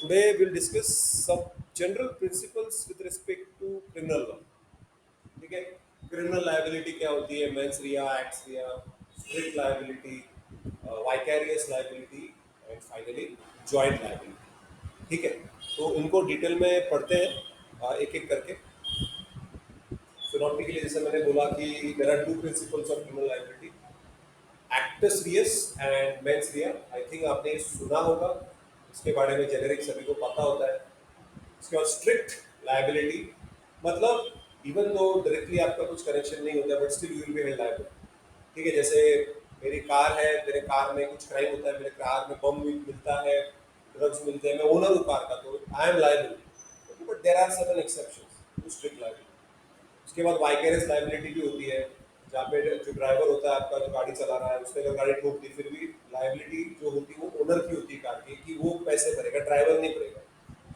Today we'll discuss some general principles with respect to criminal law. ठीक है, criminal liability क्या होती है, mens rea, actus reus, strict liability, vicarious liability and finally joint liability. ठीक है, तो इनको डिटेल में पढ़ते हैं एक एक करके. फिनोमिकली जैसे मैंने बोला कि there are two principles of criminal liability, actus reus and mens rea. I think आपने ये सुना होगा, इसके बारे में जेनेरिक सभी को पता होता है. इसके बाद स्ट्रिक्ट लाइबिलिटी, मतलब इवन दो डायरेक्टली आपका कुछ कनेक्शन नहीं होता but still you will be held liable. ठीक है, जैसे मेरी कार है, मेरे कार में कुछ क्राइम होता है, मेरे कार में बम मिलता है, ड्रग्स मिलते हैं, मैं ओनर हूँ कार का, तो I am liable. But there are certain exceptions to strict liability. उसके बाद वाइकेरियस लाइबिलिटी भी होती है, जहाँ पे जो ड्राइवर होता है आपका, जो गाड़ी चला रहा है, उसने अगर गाड़ी ठोक दी, फिर भी लाइबिलिटी जो होती है वो ओनर की होती है कार की, कि वो पैसे भरेगा, ड्राइवर नहीं भरेगा.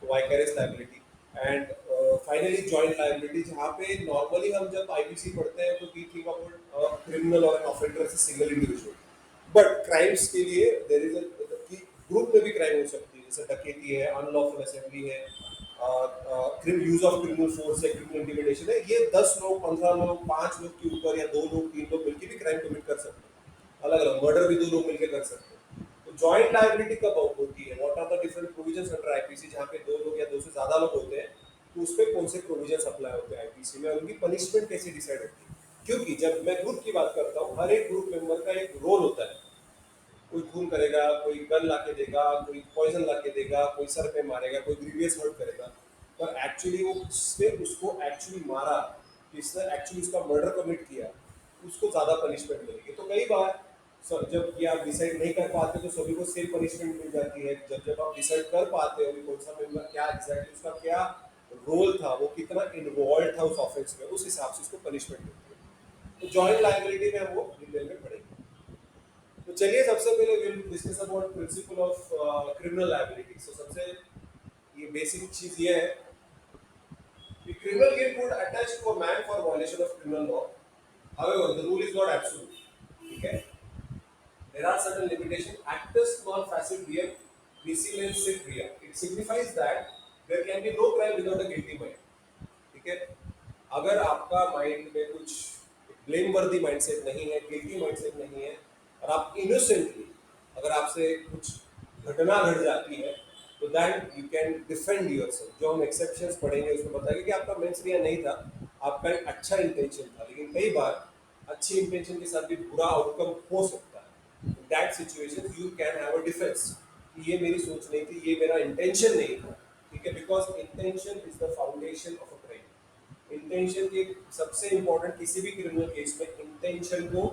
तो vicarious liability. And finally joint liability, जहाँ पे नॉर्मली हम जब आईपीसी पढ़ते हैं तो वी थिंक अबाउट क्रिमिनल और an offender as single individual. But crimes के लिए देयर इज कि ग्रुप में भी क्राइम हो सकती है, जैसे डकैती है, अनलॉफुल असेंबली है, यूज ऑफ क्रिमिनल फोर्स है, क्रिमिनल इंटिमिडेशन है. ये 10 लोग, 15 लोग, 5 लोग के ऊपर, या 2 लोग, 3 लोग मिलकर भी क्राइम कमिट कर सकते हैं. अलग अलग मर्डर भी 2 लोग मिलकर कर सकते हैं. तो जॉइंट लायबिलिटी कब होती है, what are the different provisions under IPC, जहाँ पे 2 लोग या 2 से ज्यादा लोग होते हैं, तो उस पर कौन से प्रोविजंस अप्लाई होते हैं आईपीसी में, और उनकी पनिशमेंट कैसे डिसाइड होती है. क्योंकि जब मैं ग्रुप की बात करता हूँ, हर एक ग्रुप मेंबर का एक रोल होता है. कोई खून करेगा, कोई गन ला के देगा, कोई पॉइजन ला के देगा, कोई सर पे मारेगा, कोई ग्रीवियस हर्ट करेगा. पर एक्चुअली वो किसने उसको एक्चुअली मारा, किसने एक्चुअली उसका मर्डर कमिट किया, उसको ज़्यादा पनिशमेंट मिलेगी. तो कई बार जब ये आप डिसाइड नहीं कर पाते तो सभी को सेम पनिशमेंट मिल जाती है. जब जब आप डिसाइड कर पाते हो कि कौन सा मेंबर क्या एग्जैक्टली उसका क्या रोल था, वो कितना इन्वॉल्व था उस ऑफेंस में, उस हिसाब से उसको पनिशमेंट मिलती है. तो जॉइंट लायबिलिटी में हम वो डिटेल में पढ़ेंगे. तो चलिए सबसे पहले will discuss about principle of criminal liability. So सबसे ये बेसिक चीज ये है कि criminal guilt would attach to a man for violation of criminal law. However, the rule is not absolute. ठीक है, there are certain limitations. Actus non facit ream, nisi mens sit ream. It signifies that there can be no crime without a guilty mind. ठीक है, अगर आपका mind में कुछ blame वर्दी mindset नहीं है, गिल्टी माइंडसेट नहीं है, और आप इनोसेंटली, अगर आपसे कुछ घटना घट जाती है, तो that you can defend yourself. जो हम एक्सेप्शंस पढ़ेंगे उसमें बताएंगे कि आपका मेंस रिया नहीं था, आपका एक अच्छा इंटेंशन था, लेकिन कई बार अच्छी इंटेंशन के साथ भी बुरा आउटकम हो सकता है. In that situation you can have a defence कि ये मेरी सोच नहीं थी, ये मेरा इंटेंशन नहीं था. ठीक है, because intention is the foundation of a crime. Intention की सबसे इम्पोर्टेंट, किसी भी क्रिमिनल केस में इंटेंशन को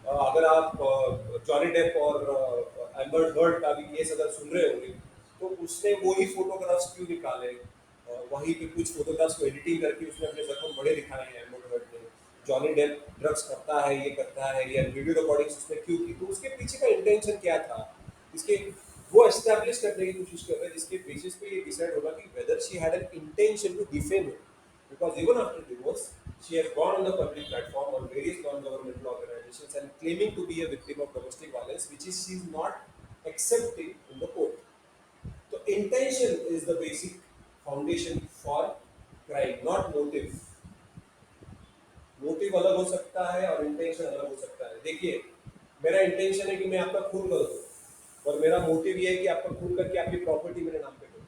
अगर आप जॉनी डेप और एम्बर हर्ड का भी केस अगर सुन रहे होंगे, तो उसने वही फोटोग्राफ्स क्यों निकाले, वहीं पे कुछ फोटोग्राफ्स को एडिटिंग करके उसने अपने जख्म बड़े दिखाए हैं एम्बर हर्ड ने. जॉनी डेप ड्रग्स करता है, ये करता है, ये वीडियो रिकॉर्डिंग्स उसने क्यों की, तो उसके पीछे का इंटेंशन क्या था, इसके वो एस्टैब्लिश करने की कोशिश कर रहे हैं, जिसके बेसिस पे ये डिसाइड होगा कि whether she had an intention to defame him. Because even after divorce, she has gone on the public platform on various non-governmental organizations and claiming to be a victim of domestic violence, which is she is not accepting in the court. So intention is the basic foundation for crime, not motive. Motive अलग हो सकता है और intention अलग हो सकता है. देखिए, मेरा इंटेंशन है कि मैं आपका खून कर दूं, और मेरा मोटिव ये है कि आपका खून करके आपकी प्रॉपर्टी मेरे नाम पे करूं.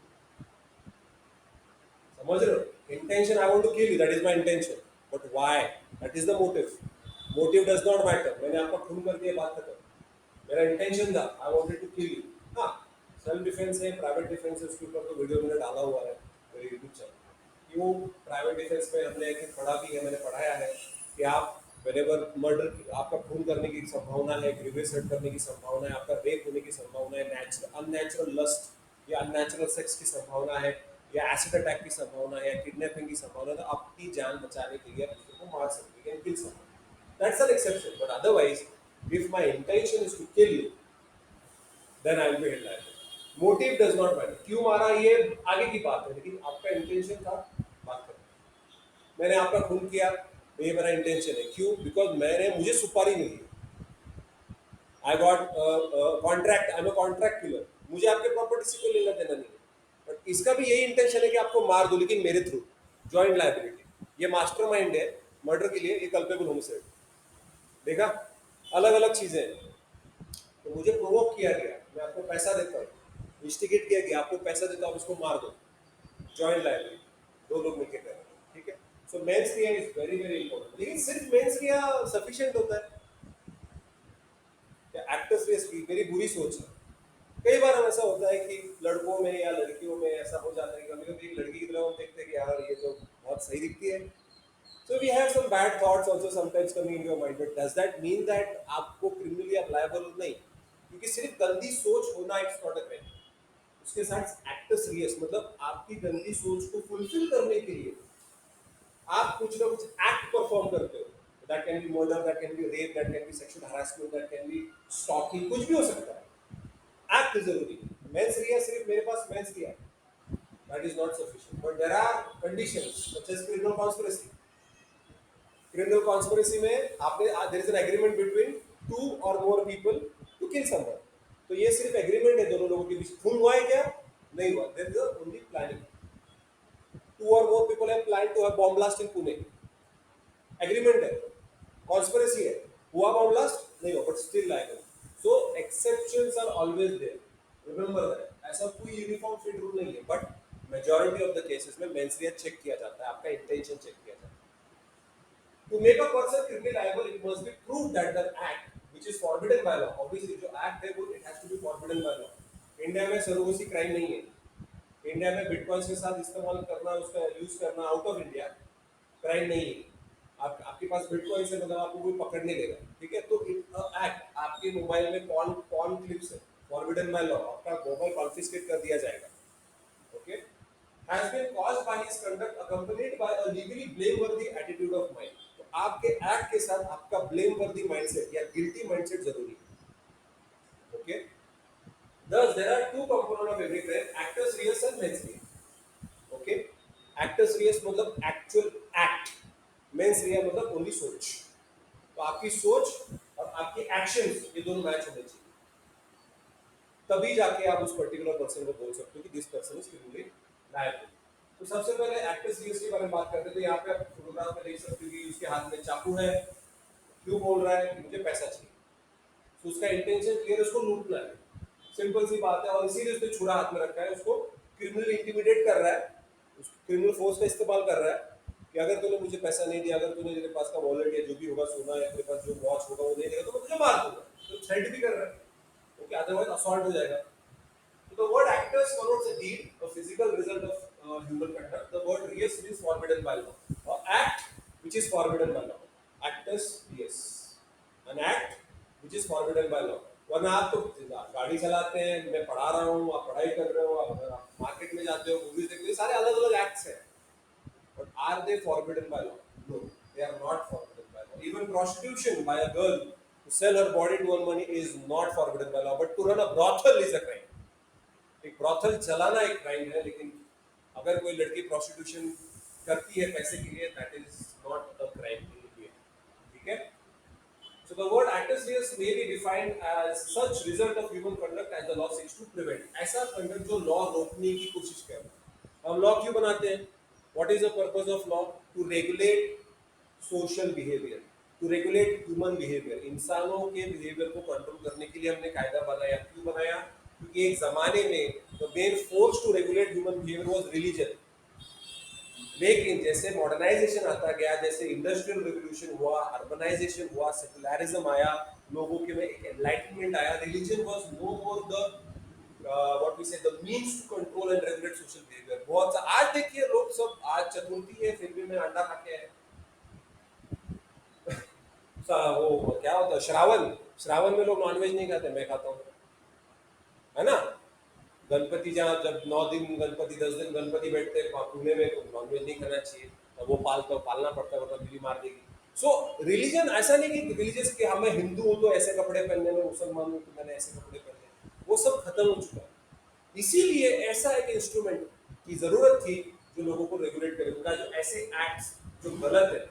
समझ रहे हो? Intention, I want to kill you, that is my intention. But why, that is the motive. Motive does not matter. मैंने आपका खून कर दिया, बात खत्म. मेरा इंटेंशन था, I wanted to kill you. हाँ, सेल्फ डिफेंस है, प्राइवेट डिफेंस है, उसके ऊपर तो वीडियो मैंने डाला हुआ है मेरे यूट्यूब चैनल. क्यों प्राइवेट डिफेंस में हमने एक पढ़ा भी है, मैंने पढ़ाया है कि आप वेरेवर मर्डर, आपका खून करने की संभावना है, ग्रीवियस हर्ट करने की संभावना है, आपका रेप होने की संभावना है, अननेचुरल लस्ट या अननेचुरल सेक्स की संभावना है, या एसिड अटैक की संभावना है, या किडनैपिंग की संभावना है, तो आपकी जान बचाने के लिए आप दूसरे को मार सकते हैं, किल सकते हैं. That's an exception. But otherwise, if my intention is to kill you, then I will be held liable. Motive does not matter. क्यों मारा ये आगे की बात है, लेकिन आपका इंटेंशन था, बात करें. मैंने आपका खून किया, ये मेरा इंटेंशन है. क्यों? बिकॉज मुझे सुपारी मिली. I got contract, I am a contract killer. मुझे आपके प्रॉपर्टी से कोई लेना देना नहीं है, बट इसका भी यही इंटेंशन है कि आपको मार दो, लेकिन मेरे थ्रू, जॉइंट लाइबिलिटी। ये मास्टरमाइंड है मर्डर के लिए, ये कल्पेबल होमिसाइड। देखा, अलग अलग चीजें हैं। तो मुझे प्रोवोक किया गया, मैं आपको पैसा देता हूँ, इंस्टिगेट किया गया, आपको पैसा देता हूँ, आप उसको मार दो, जॉइंट लाइबिलिटी, दो लोग मिलकर कर रहे हैं, ठीक है। सो मेंस क्रिया इज वेरी वेरी इंपॉर्टेंट, लेकिन सिर्फ मेंस क्रिया सफिशिएंट होता है क्या? एक्टर्स रेस की मेरी बुरी सोच है। कई बार हम ऐसा होता है कि लड़कों में या लड़कियों में ऐसा हो जाता है कि कभी कभी एक लड़की की तरफ हम देखते हैं कि यार ये तो बहुत सही दिखती है, so we have some bad thoughts also sometimes coming in your mind, but does that mean that आपको criminally applicable? नहीं, क्योंकि सिर्फ गंदी सोच होना इट्स नॉट अ क्राइम। उसके साथ एक्टर्स रियस, मतलब आपकी गंदी सोच को फुलफिल करने के लिए आप कुछ ना कुछ एक्ट परफॉर्म करते हो। That can be murder, that can be rape, that can be sexual harassment, that can be stalking, कुछ भी हो सकता है। एक्ट जरूरी है। मेंस रिया सिर्फ मेरे पास mens rea, that is not sufficient, but there are conditions such as criminal conspiracy. Criminal conspiracy में आपने there is an agreement between two और more people to kill someone. तो ये सिर्फ एग्रीमेंट है दोनों लोगों के बीच, खून हुआ है क्या? नहीं हुआ, there is only planning. Two और more people have planned to have bomb blast in Pune, agreement है, कॉन्स्पिरेसी है, हुआ बॉम्ब ब्लास्ट? नहीं हुआ, but still liable. So exceptions are always there, remember that. ऐसा कोई यूनिफॉर्म फिट रूल नहीं है, but majority of the cases में मेंस रिया चेक किया जाता है, आपका इंटेंशन चेक किया जाता है। To make a person criminally liable, it must be proved that the act, which is forbidden by law, obviously जो act है वो it has to be forbidden by law. India में सरोगेसी क्राइम नहीं है। India में bitcoins के साथ इस्तेमाल करना, उसका यूज करना आउट ऑफ इंडिया क्राइम नहीं है। आपके पास बिटकॉइन से मतलब आपको कोई पकड़ नहीं लेगा, ठीक है। तो एक्ट, आपके मोबाइल में कौन कौन क्लिप्स है, फॉरबिडन बाय लॉ, आपका मोबाइल कॉन्फिस्केट कर दिया जाएगा, okay. has been caused by his conduct accompanied by a legally blameworthy attitude of mind। तो आपके एक्ट के साथ आपका blameworthy mindset या guilty mindset जरूरी है, okay. Thus there are two components of every crime, actus reus and mens rea, okay. actus reus मतलब actual act, mens rea मतलब only सोच। तो आपकी सोच और आपके एक्शंस ये दोनों मैच होने चाहिए, तभी जाके आप उस पर्टिकुलर पर्सन को बोल सकते हो कि this person is criminally liable. तो सबसे पहले एक्टर सीरियस के बारे में बात करते हैं। तो यहाँ पे आप फोटोग्राफ में देख सकते हो कि उसके हाथ में चाकू है, क्यों बोल रहा है कि मुझे पैसा चाहिए। तो उसका इंटेंशन क्लियर है, उसको लूटना है, सिंपल सी बात है। और इसीलिए उसने छुरा हाथ में रखा है, उसको क्रिमिनल इंटिमिडेट कर रहा है, क्रिमिनल फोर्स का इस्तेमाल कर रहा है कि अगर तूने मुझे पैसा नहीं दिया, अगर तूने तेरे पास का वॉलेट या जो भी होगा सोना या तेरे पास जो वॉच होगा वो नहीं देगा तो मैं तुझे मार दूंगा। तो थ्रेट भी कर रहा है, ओके, अदरवाइज असॉल्ट हो जाएगा। So the word actus connotes a deed, a physical result of human conduct. The word reus means forbidden by law, or act which is forbidden by law. Actus reus, an act which is forbidden by law. वरना आप तो गाड़ी चलाते हैं, मैं पढ़ा रहा हूँ, आप पढ़ाई कर रहे हो, आप मार्केट में जाते हो, मूवीज देखते हो, सारे अलग अलग एक्ट्स हैं। But are they forbidden by law? No, they are not forbidden by law. Even prostitution by a girl to sell her body to earn money is not forbidden by law. But to run a brothel is a crime. एक brothel चलाना एक crime है, लेकिन अगर कोई लड़की prostitution करती है पैसे के लिए, that is not a crime in India, ठीक है। So the word actus reus may be defined as such result of human conduct as the law seeks to prevent। ऐसा कंडक्ट जो लॉ रोकने की कोशिश कर रहा है। हम लॉ क्यों बनाते हैं? What is the purpose of law? To regulate social behaviour, to regulate human behaviour. इंसानों के बिहेवियर को कंट्रोल करने के लिए हमने कायदा बनाया। क्यों बनाया? क्योंकि एक जमाने में the main force to regulate human behaviour was religion. लेकिन जैसे मॉडर्नाइजेशन आता गया, जैसे इंडस्ट्रियल रिवोल्यूशन हुआ, अर्बनाइजेशन हुआ, सेकुलरिज्म आया, लोगों के में एक एनलाइटमेंट आया, religion was no more the what we say the means to control and regulate social behaviour. बहुत आज देखिए लोग सब, आज चतुर्थी है फिर भी मैं अंडा खा के वो क्या होता है, श्रावण, श्रावण में लोग नॉनवेज नहीं खाते, मैं खाता हूँ, है ना। गणपति जहाँ जब 9 दिन गणपति 10 दिन गणपति बैठते हैं पुणे में, तो नॉनवेज नहीं खाना चाहिए, तो वो पालना पड़ता है, वरना बिल्ली मार देगी। सो रिलीजन ऐसा नहीं कि रिलीजियस कि हाँ मैं हिंदू हूँ तो ऐसे कपड़े पहनने, में मुसलमान हूँ तो मैंने ऐसे कपड़े पहने, वो सब खत्म हो चुका है। इसीलिए ऐसा एक इंस्ट्रूमेंट की जरूरत थी जो लोगों को रेगुलेट करे, उनका जो ऐसे एक्ट्स जो गलत है,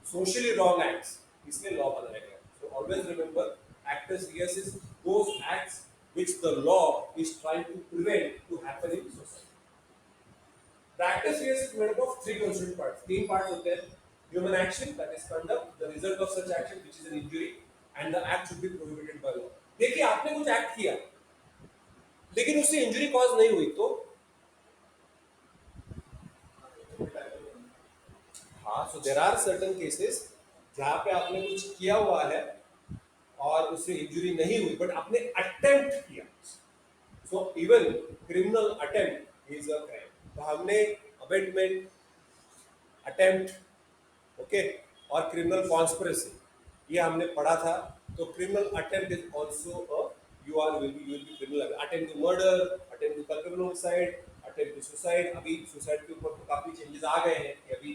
सोशली रॉन्ग एक्ट्स, इसलिए लॉ बनाया गया। So always remember, actus reus is those acts which the law is trying to prevent to happen in society। Practice yes is made up of three constituent parts. तीन parts होते हैं. Human action, that is conduct, the result of such action which is an injury, and the act should be prohibited by law. देखिए आपने कुछ act किया लेकिन उससे injury cause नहीं हुई तो हाँ, so there are certain cases जहाँ पे आपने कुछ किया हुआ है और उससे इंजरी नहीं हुई बट आपने अटेम्प्ट किया. So even criminal attempt is a crime. तो हमने अमेंडमेंट, अटेम्प्ट, ओके, और क्रिमिनल कॉन्स्पिरेसी ये हमने पढ़ा था. तो criminal attempt is also a you will be criminal. Attempt to murder, attempt to culpable homicide, attempt to suicide. अभी suicide के ऊपर तो काफी चेंजेस आ गए हैं कि अभी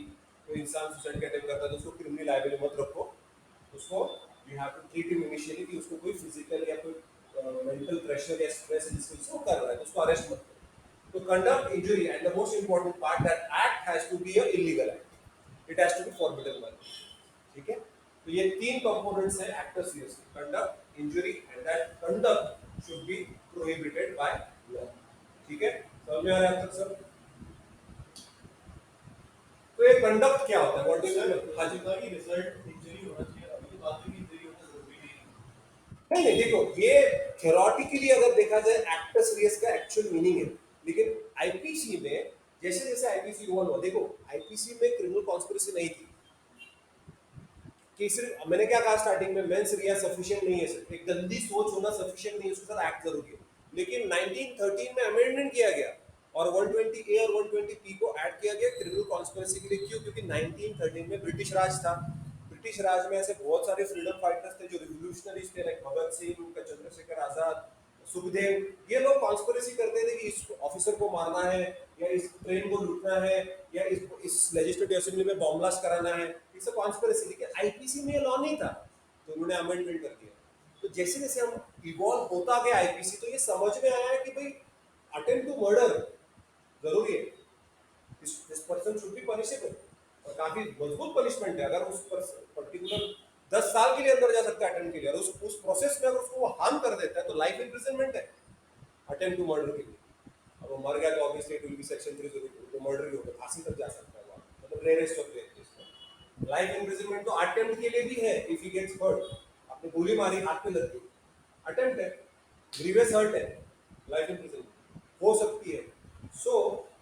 कोई इंसान सुसाइड के अटेम्प्ट करता है तो उसको क्रिमिनल लायबिलिटी मत रखो. उसको you have to treat him initially कि उसको कोई फिजिकल या कोई मेंटल प्रेशर या स्ट्रेस जिसकी वजह से वो कर रहा है तो उसको अरेस्ट मत करो. तो conduct injury and the most important part that act has to be a illegal act. It has to be forbidden by law. ठीक है. तो ये तीन कंपोनेंट्स हैं act of serious. Conduct, injury and that conduct should be prohibited by law. ठीक है. समझ में आ रहा है अब तक सब? तो ये कंडक्ट क्या होता है? What do you mean? हां जी. का ही रिजल्ट इंजरी होना चाहिए. अभी तो बात है कि इंजरी होना जरूरी नहीं है. नहीं नहीं, देखो ये थ्योरेटिकली अगर देखा जाए एक्टस रियस का एक्चुअल मीनिंग है, लेकिन आईपीसी में जैसे जैसे आईपीसी इवॉल्व हुआ, देखो आईपीसी में क्रिमिनल कॉन्स्पिरेसी नहीं थी कि सिर्फ मैंने क्या कहा स्टार्टिंग में, मेंस रिया सफिशिएंट नहीं है, सिर्फ एक गंदी सोच होना सफिशिएंट नहीं है, उसके साथ एक्ट जरूरी है. लेकिन 1913 में अमेंडमेंट किया गया और 120 ए और 120 पी को ऐड किया गया क्रिमिनल कॉन्स्पिरेसी के लिए. क्यों? क्योंकि 1913 में ब्रिटिश राज था. ब्रिटिश राज में ऐसे बहुत सारे फ्रीडम फाइटर्स थे जो रिवोल्यूशनरीज थे, लाइक भगत सिंह, चंद्रशेखर आजाद, सुखदेव. ये लोग कॉन्स्पिरेसी करते थे कि इस ऑफिसर को मारना है या इस ट्रेन को लूटना है या इस लेजिस्लेटिव असेंबली में बॉम्ब ब्लास्ट कराना है. It's a conspiracy. लेकिन आईपीसी में ये लॉ नहीं था तो उन्होंने अमेंडमेंट कर दिया. तो जैसे जैसे हम इवॉल्व होता गया आईपीसी तो ये समझ में आया कि भाई अटेम्प्ट टू मर्डर जरूरी है. This person should be punishable और काफी मजबूत पनिशमेंट है. अगर उस पर्टिकुलर 10 साल के लिए अंदर जा सकता है अटेम्प्ट के लिए, और उस प्रोसेस में अगर उसको वो हार्म कर देता है तो लाइफ इम्प्रिजनमेंट है अटेम्प्ट टू मर्डर के लिए. अब वो मर गया तो obviously it will B section 302, तो मर्डर ही होगा, फांसी तक जा सकता है वो. मतलब rarest of rare case. Life imprisonment तो अटेम्प्ट के लिए भी है. इफ ही गेट्स हर्ट, आपने गोली मारी, हाथ में लग गई, अटेम्प्ट है, ग्रीवियस हर्ट है, लाइफ इम्प्रिजनमेंट हो सकती है. सो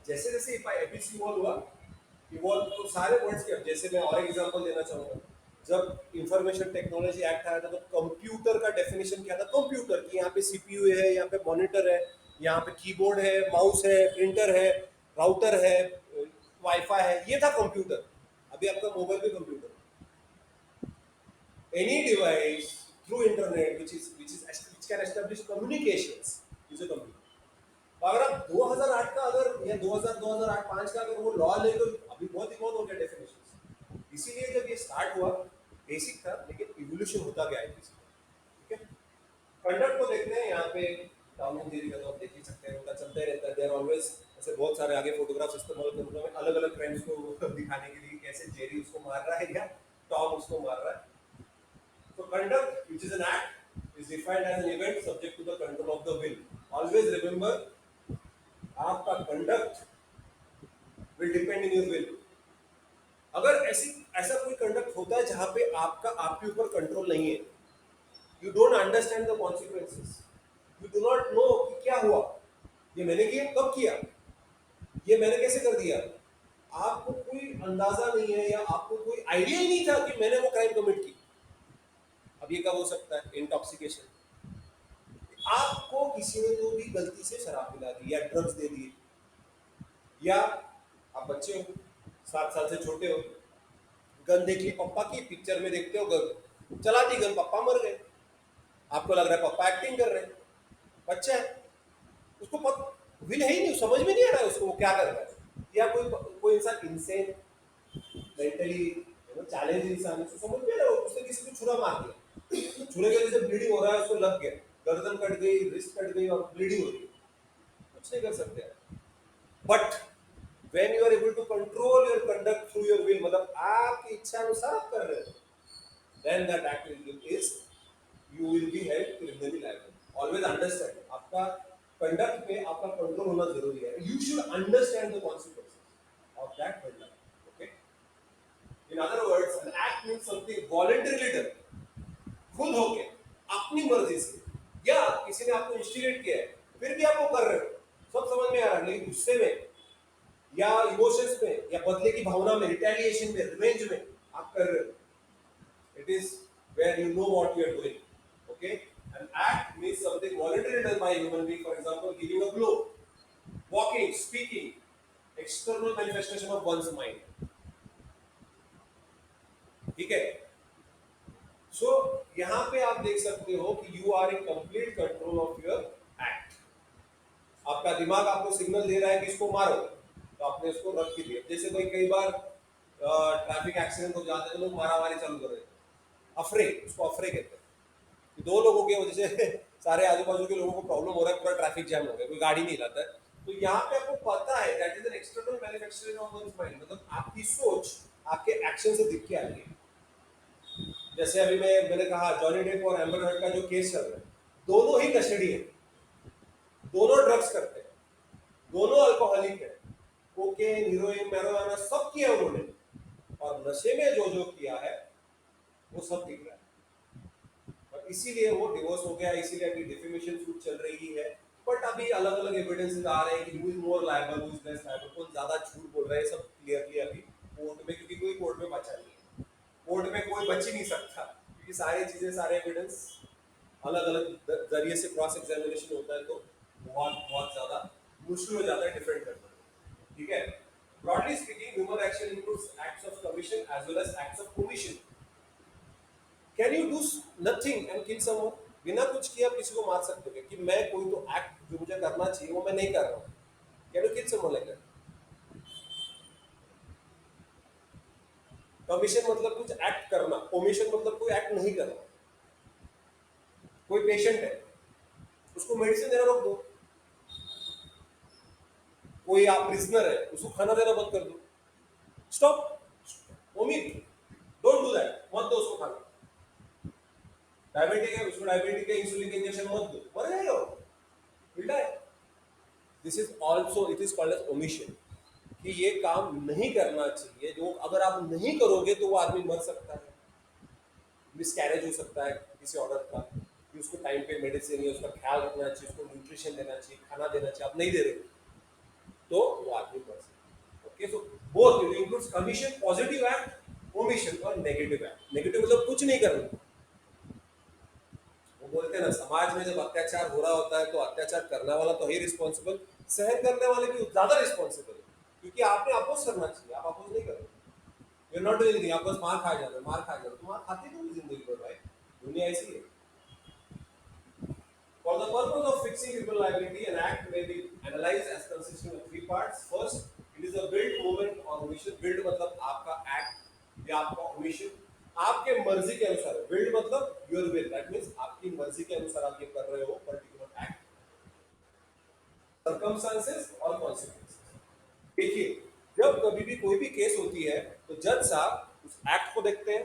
जैसे जैसे एपीसी इवॉल्व हुआ, इवॉल्व तो सारे वर्ड्स के. अब जैसे मैं और एक एग्जांपल देना चाहूंगा, जब इंफॉर्मेशन टेक्नोलॉजी एक्ट आया था तो कंप्यूटर का डेफिनेशन क्या था? कंप्यूटर की यहाँ पे सीपीयू है, यहाँ पे मॉनिटर है, यहाँ पे कीबोर्ड है, माउस है, प्रिंटर है, राउटर है, वाईफाई है, ये था कंप्यूटर. अभी आपका मोबाइल पे computer. any device through internet which can establish communications is a computer. तो अगर आप 2008 का अगर या 2008 5 का अगर वो लॉ ले तो अभी बहुत ही बहुत हो गया डेफिनेशन. इसीलिए जब ये स्टार्ट हुआ बेसिक था लेकिन इवोल्यूशन होता गया है. ठीक है. कंडक्ट को देखते हैं यहाँ पे. टाउन इंजीरी का तो आप देख ही सकते हैं, उनका चलता ही रहता है. देयर ऑलवेज ऐसे बहुत सारे आगे फोटोग्राफ्स इस्तेमाल करूंगा मैं अलग अलग क्राइम्स को दिखाने के लिए, कैसे जेरी उसको मार रहा है या टॉम उसको मार रहा है. So conduct, which is an act, is defined as an event subject to the control of the will. Always remember, आपका conduct will depend in your will. अगर ऐसा कोई कंडक्ट होता है जहां पे आपके ऊपर कंट्रोल नहीं है, you don't understand the consequences, you do not know कि क्या हुआ, ये मैंने किया, कब किया, ये मैंने कैसे कर दिया, आपको कोई अंदाजा नहीं है या आपको कोई आइडिया ही नहीं था कि मैंने वो क्राइम कमिट की. अब ये कब हो सकता है? इंटॉक्सिकेशन. आपको किसी ने तो भी गलती से शराब पिला दी या ड्रग्स दे दिए, या आप बच्चे हो, 7 साल से छोटे हो, गन देख ली पापा की, पिक्चर में देखते हो गन चला दी, गन पापा मर गए, आपको लग रहा है पापा एक्टिंग कर रहे हैं. बच्चा है, उसको विल है ही नहीं, समझ में नहीं आ रहा है उसको वो क्या कर रहा है. या कोई इंसान इनसेन मेंटली चैलेंज इंसान, उसको समझ में आ रहा है, उसने किसी को छुरा मार दिया, छुरे के वजह से ब्लीडिंग हो रहा है, उसको लग गया, गर्दन कट गई, रिस्ट कट गई और ब्लीडिंग हो रही है, कुछ नहीं कर सकते. But when you are able to control your conduct through your will, मतलब आपकी इच्छा अनुसार आप कर रहे हो, then that act is you will be held criminally liable. Always understand, आपका conduct पे आपका control होना जरूरी है. You should understand the consequences. of that bundle. Okay. In other words, an act means something voluntarily done, खुद होके, अपनी मर्जी से, या किसी ने आपको इंस्टिगेट किया है, फिर भी आप वो कर रहे हो, सब समझ में आ रहा है, लेकिन गुस्से में या इमोशंस में या बदले की भावना में, रिटेलिएशन में, रिवेंज में आप कर रहे हो. It is where you know what you are doing. Okay? An act means something voluntarily done by a human being, for example, giving a blow, walking, speaking, external manifestation of one's mind. ठीक है? So यहाँ पे आप देख सकते हो कि you are in complete control of your act. आपका दिमाग आपको सिग्नल दे रहा है कि इसको मारो, तो आपने इसको रख के दिया. जैसे कोई कई बार ट्रैफिक एक्सीडेंट हो जाते हैं तो लोग मारामारी चालू कर देते हैं. अफरे, उसको अफरे कहते हैं. कि दो लोगों की वजह से सारे आजू बाजू के लोगों को प्रॉब्लम हो रहा है, पूरा ट्रैफिक जैम हो गया, कोई गाड़ी नहीं लाता है. तो यहाँ पे आपको पता है that is an external manufacturing of one's mind, मतलब आपकी सोच आपके एक्शन से दिख के आ रही है. जैसे अभी मैंने कहा जॉनी डेप और एम्बर हर्ड का जो केस चल रहा है, दोनों ही नशेड़ी है, दोनों ड्रग्स करते हैं, दोनों अल्कोहलिक है, कोकेन, हीरोइन, मैरिजुआना सब किया उन्होंने, और नशे में जो जो किया है वो सब दिख रहा है. और इसीलिए वो डिवोर्स हो गया, इसीलिए अभी डिफेमेशन सूट चल रही है. बट अभी अलग अलग एविडेंसेस आ रहे हैं कि who is more liable, who is less liable, कौन ज्यादा झूठ बोल रहा है, सब क्लियरली अभी कोर्ट में, क्योंकि कोई कोर्ट में बचा नहीं है, कोर्ट में कोई बच ही नहीं सकता, क्योंकि सारी चीजें, सारे एविडेंस अलग अलग जरिए से क्रॉस एग्जामिनेशन होता है, तो बहुत बहुत ज्यादा मुश्किल हो जाता है डिफेंड करना. ठीक है. Broadly speaking, human action includes acts of commission as well as acts of omission. Can you do nothing and kill someone? बिना कुछ किए आप किसी को मार सकते हो कि मैं कोई तो एक्ट जो मुझे करना चाहिए वो मैं नहीं कर रहा हूँ. Can you kill someone like that? Commission मतलब कुछ एक्ट करना, ओमिशन मतलब कोई एक्ट नहीं करना. कोई पेशेंट है, उसको मेडिसिन देना रोक दो. कोई आप प्रिजनर है, उसको खाना देना बंद कर दो. Stop, omit, don't do that, मत दो उसको खाना. डायबिटिक है, उसको डायबिटिक है, इंसुलिन के इंजेक्शन मत दो, मर जाएगा वो, will die. This is also, it is called as omission, कि ये काम नहीं करना चाहिए, जो अगर आप नहीं करोगे तो वो आदमी मर सकता है, मिसकैरेज हो सकता है किसी औरत का, कि उसको टाइम पे मेडिसिन या उसका ख्याल रखना चाहिए, उसको न्यूट्रिशन देना चाहिए, खाना देना चाहिए, आप नहीं दे रहे तो वो आदमी मर सकता है. Okay, so both it includes commission, positive act, omission और नेगेटिव एक्ट. नेगेटिव मतलब कुछ नहीं करना. वो बोलते हैं ना, समाज में जब अत्याचार हो रहा होता है तो अत्याचार करने वाला तो है रिस्पॉन्सिबल, सहन करने वाले भी ज्यादा रिस्पॉन्सिबल है, क्योंकि आपने अपोज करना चाहिए, आप अपोज नहीं करोगे, you are not doing anything, आप बस मार खा जा रहे हो, मार खा जा रहे हो, तो मार खाते तो जिंदगी भर भाई, दुनिया ऐसी है. For the purpose of fixing criminal liability, an act may be analyzed as consisting of three parts. First, it is a willed movement or omission. Willed मतलब आपका act या आपका omission आपके मर्जी के अनुसार. Willed मतलब your will. That means आपकी मर्जी के अनुसार आप ये कर रहे हो particular act. Circumstances और consequences. देखिए, जब कभी भी कोई भी केस होती है तो जज साहब उस एक्ट को देखते हैं,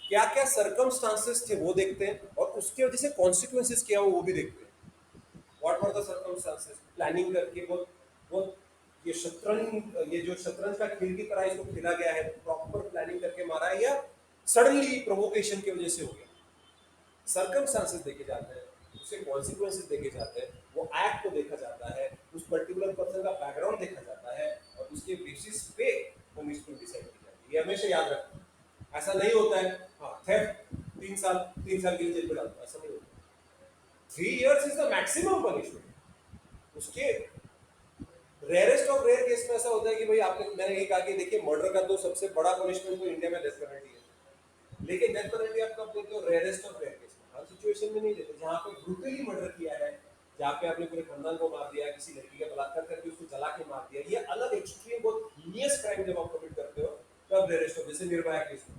क्या क्या सर्कमस्टांसेस थे वो देखते हैं, और उसके वजह से कॉन्सिक्वेंसेस क्या हो वो भी देखते हैं. What were the circumstances, planning करके वो ये शतरंज, ये जो शतरंज का खेल की तरह इसको खेला गया है, प्रॉपर प्लानिंग करके मारा है, या सडनली प्रोवोकेशन की वजह से हो गया. सर्कमस्टांसेस देखे जाते हैं, उसके कॉन्सिक्वेंसेस देखे जाते हैं, वो एक्ट को देखा जाता है, उस पर्टिकुलर पर्सन का बैकग्राउंड देखा जाता है, और उसके बेसिस पे पनिशमेंट डिसाइड की जाती है. ये हमेशा याद रखना. ऐसा नहीं होता है हाँ थेफ्ट 3 साल के लिए जेल में डालता, ऐसा नहीं होता. 3 years is the maximum punishment. उसके रेयरेस्ट ऑफ रेयर केस में ऐसा होता है कि भाई आपने, मैंने ये कहा कि देखिए मर्डर का तो सबसे बड़ा पनिशमेंट तो इंडिया में डेथ पेनल्टी है, लेकिन डेथ पेनल्टी आप कब देते हो? रेयरेस्ट ऑफ रेयर केस में, हर सिचुएशन में नहीं देते. जहाँ पे ब्रूटली मर्डर किया है, जहाँ पे आपने पूरे खानदान को मार दिया, किसी लड़की का बलात्कार करके उसको जला के मार दिया, ये अलग एक्सट्रीम बहुत हीनियस क्राइम जब आप कमिट करते हो तब रेयरेस्ट ऑफ, जैसे निर्भया केस में,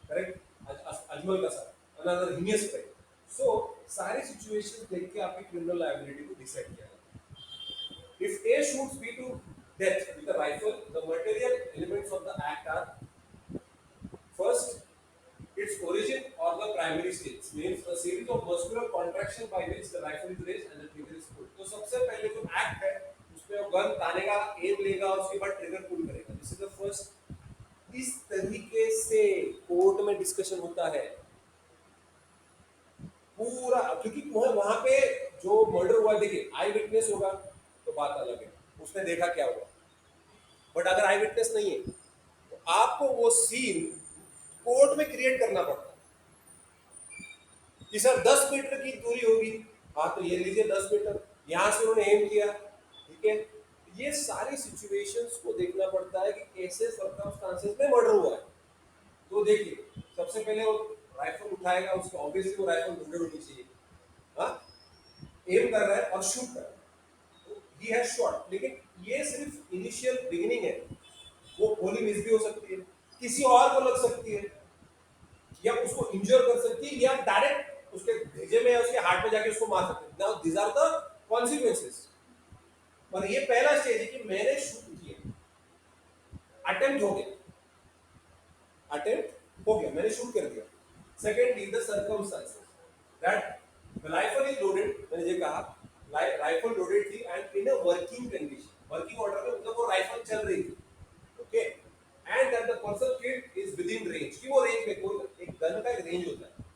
करेक्ट, अजमल का साथ अनदर हीनियस क्राइम. सो सारी सिचुएशन देख के आपकी क्रिमिनल लायबिलिटी को डिसाइड किया जाता है. If A shoots B to death with a rifle, the material elements of the act are first, its origin or the primary stage means a series of muscular contraction by which the rifle is raised and the trigger is pulled. तो सबसे पहले जो act है उसमें वो gun तानेगा, M लेगा, उसके बाद ट्रिगर पुल करेगा. जिससे है पूरा, क्योंकि वहां पे जो मर्डर हुआ, देखिए आई विटनेस होगा तो बात अलग है, उसने देखा क्या हुआ, बट अगर आई विटनेस नहीं है तो आपको वो सीन कोर्ट में क्रिएट करना पड़ता है कि सर 10 मीटर की दूरी होगी, हाँ तो ये लीजिए 10 मीटर, यहां से उन्होंने एम किया, ठीक है। ये सारी सिचुएशंस को देखना पड़ता है कि कैसे सर्कमस्टांसेस में मर्डर हुआ है। तो देखिए सबसे पहले वो राइफल उठाएगा, उसको ऑब्वियसली वो राइफल लोडेड होनी चाहिए, हाँ, एम कर रहा है और शूट कर रहा है, तो ही हैज शॉट, लेकिन ये सिर्फ इनिशियल बिगिनिंग है, वो गोली मिस भी हो सकती है, किसी और को लग सकती है, या उसको इंजर कर सकती है, या डायरेक्ट उसके भेजे में या उसके हार्ट में जाके उसको मार सकती है। Now this are the consequences. पर ये पहला स्टेज है कि मैंने शूट किया, अटेम्प्ट हो गया, अटेम्प्ट हो गया, मैंने शूट कर दिया। Secondly the circumstances that the rifle is loaded, मैंने ये कहा राइफल लोडेड थी and in a working condition, working order में मतलब वो राइफल चल रही थी, okay, and that the person killed is with in range, कि वो रेंज में, कोई एक गन का एक रेंज होता है,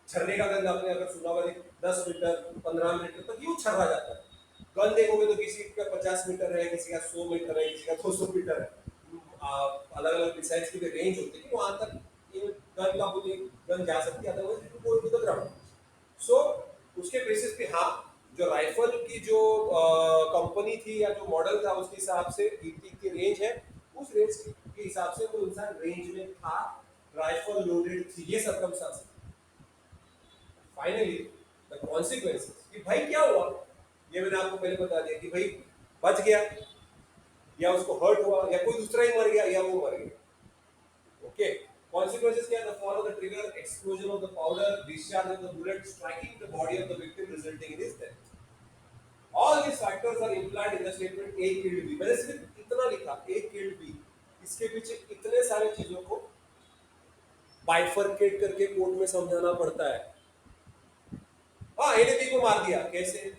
छर्रे का गन आपने अगर सुना होगा 10 मीटर 15 मीटर तक यूं छर्रा जाता है, गन देखोगे तो किसी का 50 मीटर है, किसी का 100 मीटर है, किसी का 200 मीटर है, अलग अलग मिसाइल्स की भी रेंज होती है कि वहां तक ये गन का पूरी गन जा सकती है, otherwise it will go into the ground. So उसके बेसिस पे हाँ, जो राइफल की जो कंपनी थी या जो मॉडल था उसके हिसाब से की रेंज है, उस रेंज के हिसाब से वो इंसान रेंज में था, राइफल लोडेड थी, ये सर्कमस्टेंस। फाइनली द कॉन्सिक्वेंसेस कि भाई क्या हुआ, ये मैंने आपको पहले बता दिया कि भाई बच गया, या उसको हर्ट हुआ, या कोई दूसरा ही मर गया, या वो मर गया, ओके। कॉन्सिक्वेंसेस क्या है, the for of the trigger, explosion of the powder, discharge of the bullet striking the body of the victim resulting in his death. All these factors are implied in the statement A killed B। मैंने सिर्फ इतना लिखा A killed B, इसके पीछे इतने सारे चीजों को बाइफरकेट करके कोर्ट में समझाना पड़ता है। हाँ, ए ने बी को मार दिया, कैसे,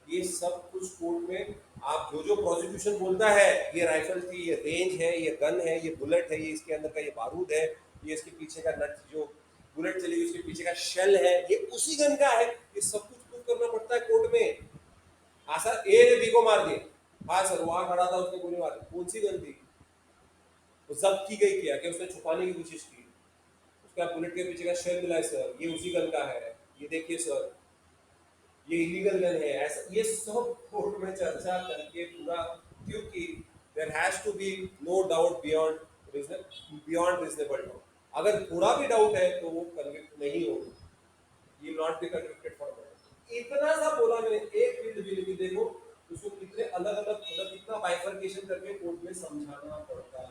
ये सब कुछ कोर्ट में आप जो जो प्रोसिक्यूशन बोलता है, ये राइफल थी, ये रेंज है, ये गन है, ये बुलेट है, ये इसके अंदर का ये बारूद है, ये इसके पीछे का नट जो बुलेट चली उसके पीछे का शेल है, ये उसी गन का है, ये सब कुछ प्रूव करना पड़ता है कोर्ट में। हाँ सर, ए ने बी को मार दिया, हाँ सर वहां खड़ा था उसने गोली मार दी, कौन सी गन थी, वो जब्त की गई क्या, कि उसने छुपाने की कोशिश की, उसका बुलेट के पीछे का शेल मिला है सर, ये उसी गन का है, ये देखिए सर ये इलीगल गन है, ऐसा ये सब कोर्ट में चर्चा करके पूरा, क्योंकि there has to be no doubt beyond reasonable doubt, अगर थोड़ा भी डाउट है तो वो कन्विक्ट नहीं होगा, ये not be convicted for murder. इतना सा बोला मैंने, एक फील्ड बिल की देखो उसको कितने अलग अलग, मतलब कितना बाइफरकेशन करके कोर्ट में समझाना पड़ता है,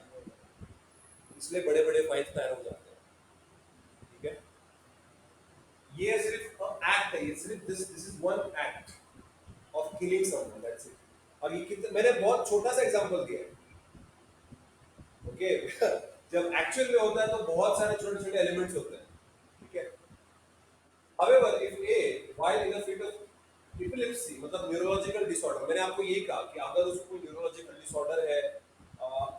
इसलिए बड़े बड़े फाइल्स तैयार हो जाते हैं, ठीक है। ये सिर्फ एक्ट है, ये सिर्फ this is one act of killing someone, that's it. और ये कितने, मैंने बहुत छोटा सा एग्जांपल दिया है, ओके जब एक्चुअल में होता है तो बहुत सारे छोटे छोटे एलिमेंट्स होते हैं, ठीक है। However, if A while in a fit of epilepsy, मतलब न्यूरोलॉजिकल डिसऑर्डर, मैंने आपको यही कहा कि अगर उसको न्यूरोलॉजिकल डिसऑर्डर है,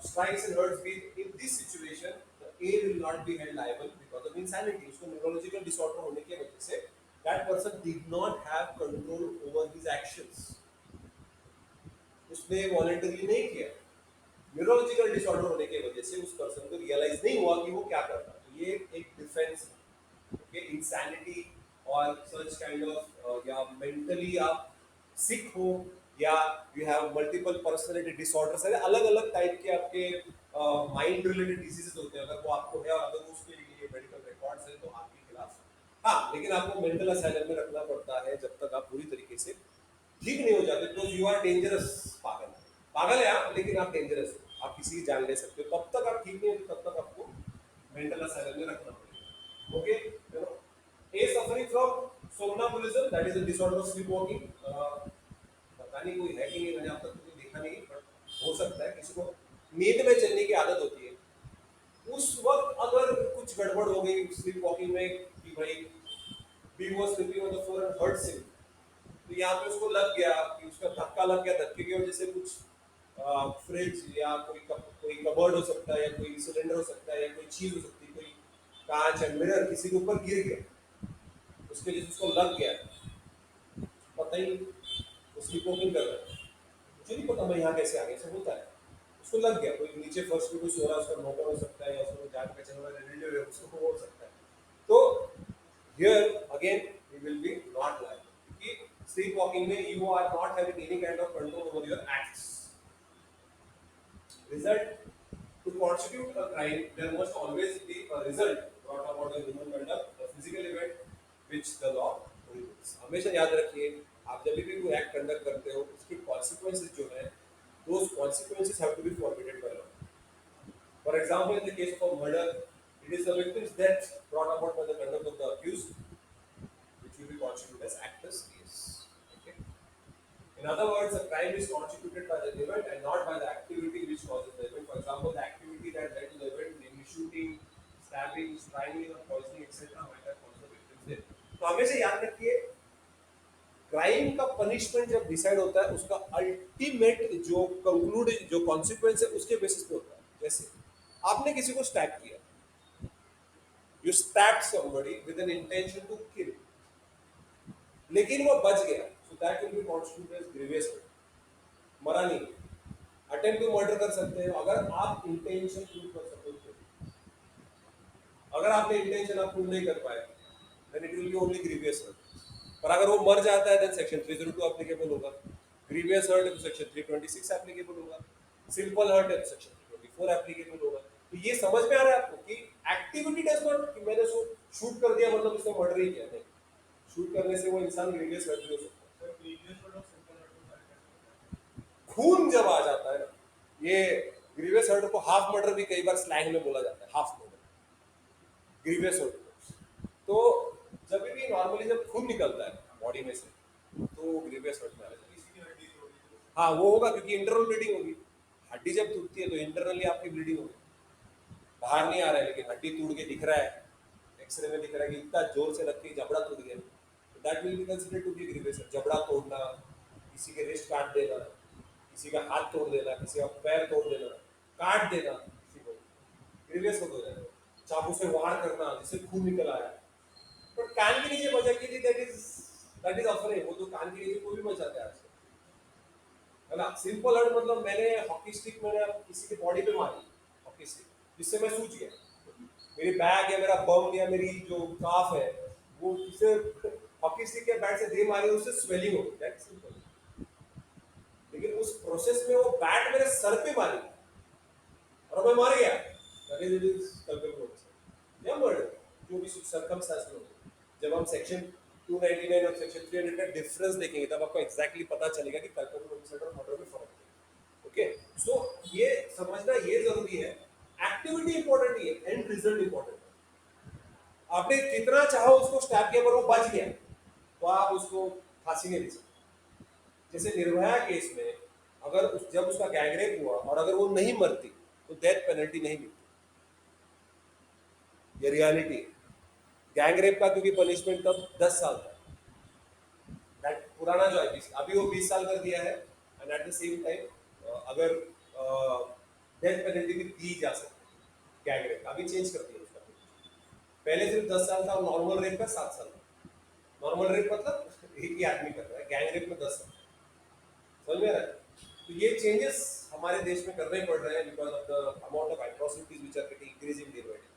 strikes and hurts be in this situation, the A will not be held liable because of insanity, उसको न्यूरोलॉजिकल डिसऑर्डर होने की वजह से that person did not have control over his actions, उसने वॉलंटरी नहीं किया, neurological disorder होने की वजह से उस पर्सन को रियलाइज नहीं हुआ कि वो क्या कर रहा है, ये एक डिफेंस है, ओके। इंसैनिटी और सच काइंड ऑफ, या मेंटली आप सिक हो, या you have multiple personality disorders है, अलग अलग टाइप के आपके माइंड रिलेटेड डिजीजेस होते हैं, अगर वो आपको है और अगर उसके लिए मेडिकल रिकॉर्ड्स है तो आपके खिलाफ, हाँ, लेकिन आपको मेंटल असाइलम में रखना पड़ता है जब तक आप पूरी तरीके से ठीक नहीं हो जाते, बिकॉज यू आर डेंजरस, पागल पागल है आप, लेकिन आप डेंजरस हो, आप किसी की जान ले सकते हो, तब तक आप ठीक नहीं होते, तब तक आपको मेंटल असाइलम में रखना पड़ेगा, okay. You know, A suffering from somnambulism, that is a disorder of sleepwalking, पता नहीं कोई है कि नहीं, मैंने अब तक तो कोई देखा नहीं, बट हो सकता है किसी को नींद में चलने की आदत होती है, उस वक्त अगर कुछ गड़बड़ हो गई स्लीप वॉकिंग में कि भाई B was sleeping on the floor and hurt him, तो यहाँ पे उसको लग गया कि उसका धक्का लग गया, धक्के की वजह से कुछ फ्रिज या कोई कबर्ड हो सकता है, या कोई सिलेंडर हो सकता है, या कोई चीज हो सकती है, कोई कांच या मिरर किसी के ऊपर गिर गया, उसके लिए उसको लग गया, पता ही नहीं, वो स्लिप वॉकिंग कर रहा है, मुझे नहीं पता मैं यहाँ कैसे आ गया, ऐसा होता है, उसको लग गया, कोई नीचे फर्श पे कोई सो रहा है, उसका नौकर हो सकता है या उसको जान पहचान वाला रिलेटिव है, उसको हो सकता है। तो here again we will be not like, क्योंकि स्लीप वॉकिंग में you are not having any kind of control over your acts. Result, to constitute a crime there must always be a result brought about the human conduct, a physical event which the law prohibits। हमेशा याद रखिए, आप जब भी कोई act conduct करते हो उसके कॉन्सिक्वेंसेस जो है, those consequences have to be forfeited by law। For example, in the case of a murder, it is the victim's death brought about by the conduct of the accused, which will be constituted as actus reus। Okay? In other words, a crime is constituted by the event and not by the activity which causes the event. For example, the activity that led to the event, namely shooting, stabbing, strangling, or poisoning, etc., might have caused the victim's death। तो हमेशा याद रखिए, crime का punishment जब decide होता है उसका ultimate जो कंक्लूड जो कॉन्सिक्वेंस है उसके बेसिस पे होता है। जैसे आपने किसी को स्टैब किया, you stab somebody with an intention to kill, लेकिन वो बच गया, so that will be constituted as grievous murder. मरा नहीं, अटेम्प्ट टू मर्डर कर सकते हो अगर आप इंटेंशन प्रूव कर सकते हो तो। अगर आपने इंटेंशन आप प्रूव नहीं कर पाए then it will be only grievous hurt. पर अगर वो मर जाता है देन सेक्शन 302 एप्लीकेबल होगा, ग्रीवियस हर्ट है तो सेक्शन 326 एप्लीकेबल होगा, सिंपल हर्ट है तो सेक्शन 324 एप्लीकेबल होगा। तो ये समझ में आ रहा है आपको कि एक्टिविटी डज नॉट, कि मैंने उसको शूट कर दिया मतलब उसने मर्डर ही किया, नहीं, शूट करने से वो इंसान ग्रीवियस हर्ट भी हो सकता है। Sir previous word of simple word में क्या खून जब आ जाता है ना, ये ग्रीवियस हर्ट को हाफ मर्डर भी कई बार स्लैंग में बोला जाता है, हाफ मर्डर ग्रीवियस हर्ट। तो जब भी नॉर्मली जब खून निकलता है बॉडी में से तो ग्रीवियस हर्ट में आ जाता है। किसी की हड्डी तोड़ी, हाँ वो होगा क्योंकि इंटरनल ब्लीडिंग होगी, हड्डी जब टूटती है तो इंटरनली आपकी ब्लीडिंग होगी, बाहर नहीं आ रहा है लेकिन हड्डी टूट के दिख रहा है, एक्सरे में दिख रहा है कि इतना जोर से रख के जबड़ा टूट गया, that will be considered to be grievous hurt. जबड़ा तोड़ना, किसी के रिस्ट काट देना, किसी का हाथ तोड़ देना, किसी का पैर तोड़ देना, काट देना किसी को, ग्रीवियस हर्ट हो जाएगा। चाकू से वार करना जिससे खून निकल आया, पर कान के नीचे बचा के लिए दैट इज अफरे, वो तो कान के नीचे कोई भी बचाता है आजकल, है ना। सिंपल हर्ट मतलब मैंने हॉकी स्टिक मैंने किसी के बॉडी पे मारी, हॉकी स्टिक, जिससे मैं सूझ गया, मेरी बैक या मेरा बम या मेरी जो काफ है वो किसे हॉकी स्टिक या बैट से दे मारी, उससे स्वेलिंग हो गई, दैट्स सिंपल। लेकिन उस प्रोसेस में वो बैट मेरे सर पे मारी और मैं मर गया, that is it is culpable या मर्डर, जो भी सर्कमस्टेंस में हो। जब हम सेक्शन 299 और सेक्शन 300 का डिफरेंस देखेंगे तब आपको एग्जैक्टली पता चलेगा कि कल्पेबल होमिसाइड और मर्डर में फर्क है। ओके, सो ये समझना ये जरूरी है, एक्टिविटी इंपॉर्टेंट है, एंड रिजल्ट इंपॉर्टेंट है। आपने कितना चाहो उसको स्टैब किया पर वो बच गया तो आप उसको फांसी नहीं दे सकते। जैसे निर्भया केस में अगर जब उसका गैंगरेप हुआ और अगर वो नहीं मरती तो डेथ पेनल्टी नहीं मिलती, ये रियलिटी है। गैंगरेप का क्योंकि पनिशमेंट तब 10 साल था, दैट पुराना जो है अभी वो 20 साल कर दिया है, and at the same time अगर डेथ पेनल्टी भी दी जा सकती है गैंगरेप, अभी चेंज कर दिया उसका, पहले सिर्फ 10 साल था, नॉर्मल रेप का 7 साल था। नॉर्मल रेप मतलब एक ही आदमी कर रहा है, गैंगरेप में 10 साल, समझ में आ रहा है। तो ये चेंजेस हमारे देश में करने पड़ रहे हैं because of the amount of atrocities which are getting increasing day by day.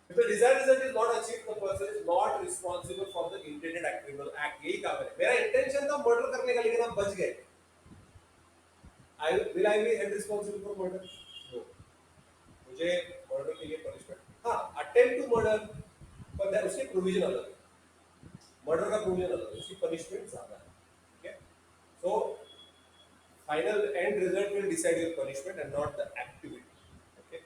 If the desired result is not achieved, the person is not responsible for the intended act, criminal act। यही काम है, मेरा intention था murder करने का लेकिन हम बच गए, will I be held responsible for murder? No, मुझे मर्डर के लिए पनिशमेंट, हाँ अटेम्प्ट टू मर्डर पर उसके प्रोविजन अलग है, मर्डर का प्रोविजन अलग है, उसकी पनिशमेंट ज्यादा है। ठीक है, so final and result will decide your punishment and not the activity। Okay,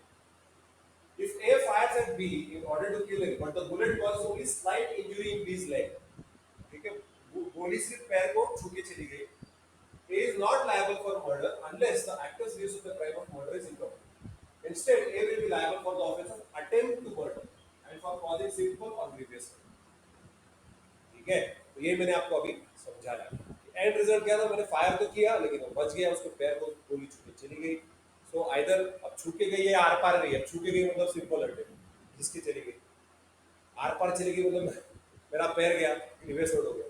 if A fires at B in order to kill him but the bullet caused only slight injury in B's leg, ठीक है, गोली सिर्फ पैर को छू के चली गई, A is not liable for murder unless the actor's use of the crime of murder is incomplete। Instead, A will be liable for the offense of attempt to murder and for causing simple or grievous harm। ठीक है, तो ये मैंने आपको अभी समझाया। And result क्या था, मैंने फायर तो किया लेकिन वो बच गया, उसको पैर को गोली छू के चली गई। सो आइदर अब छू के गई है आर पार गई, अब छू के गई मतलब सिंपल हर्ट है, इसकी चली गई, आर पार चली गई, मतलब मेरा पैर गया, रिवर्स हो गया।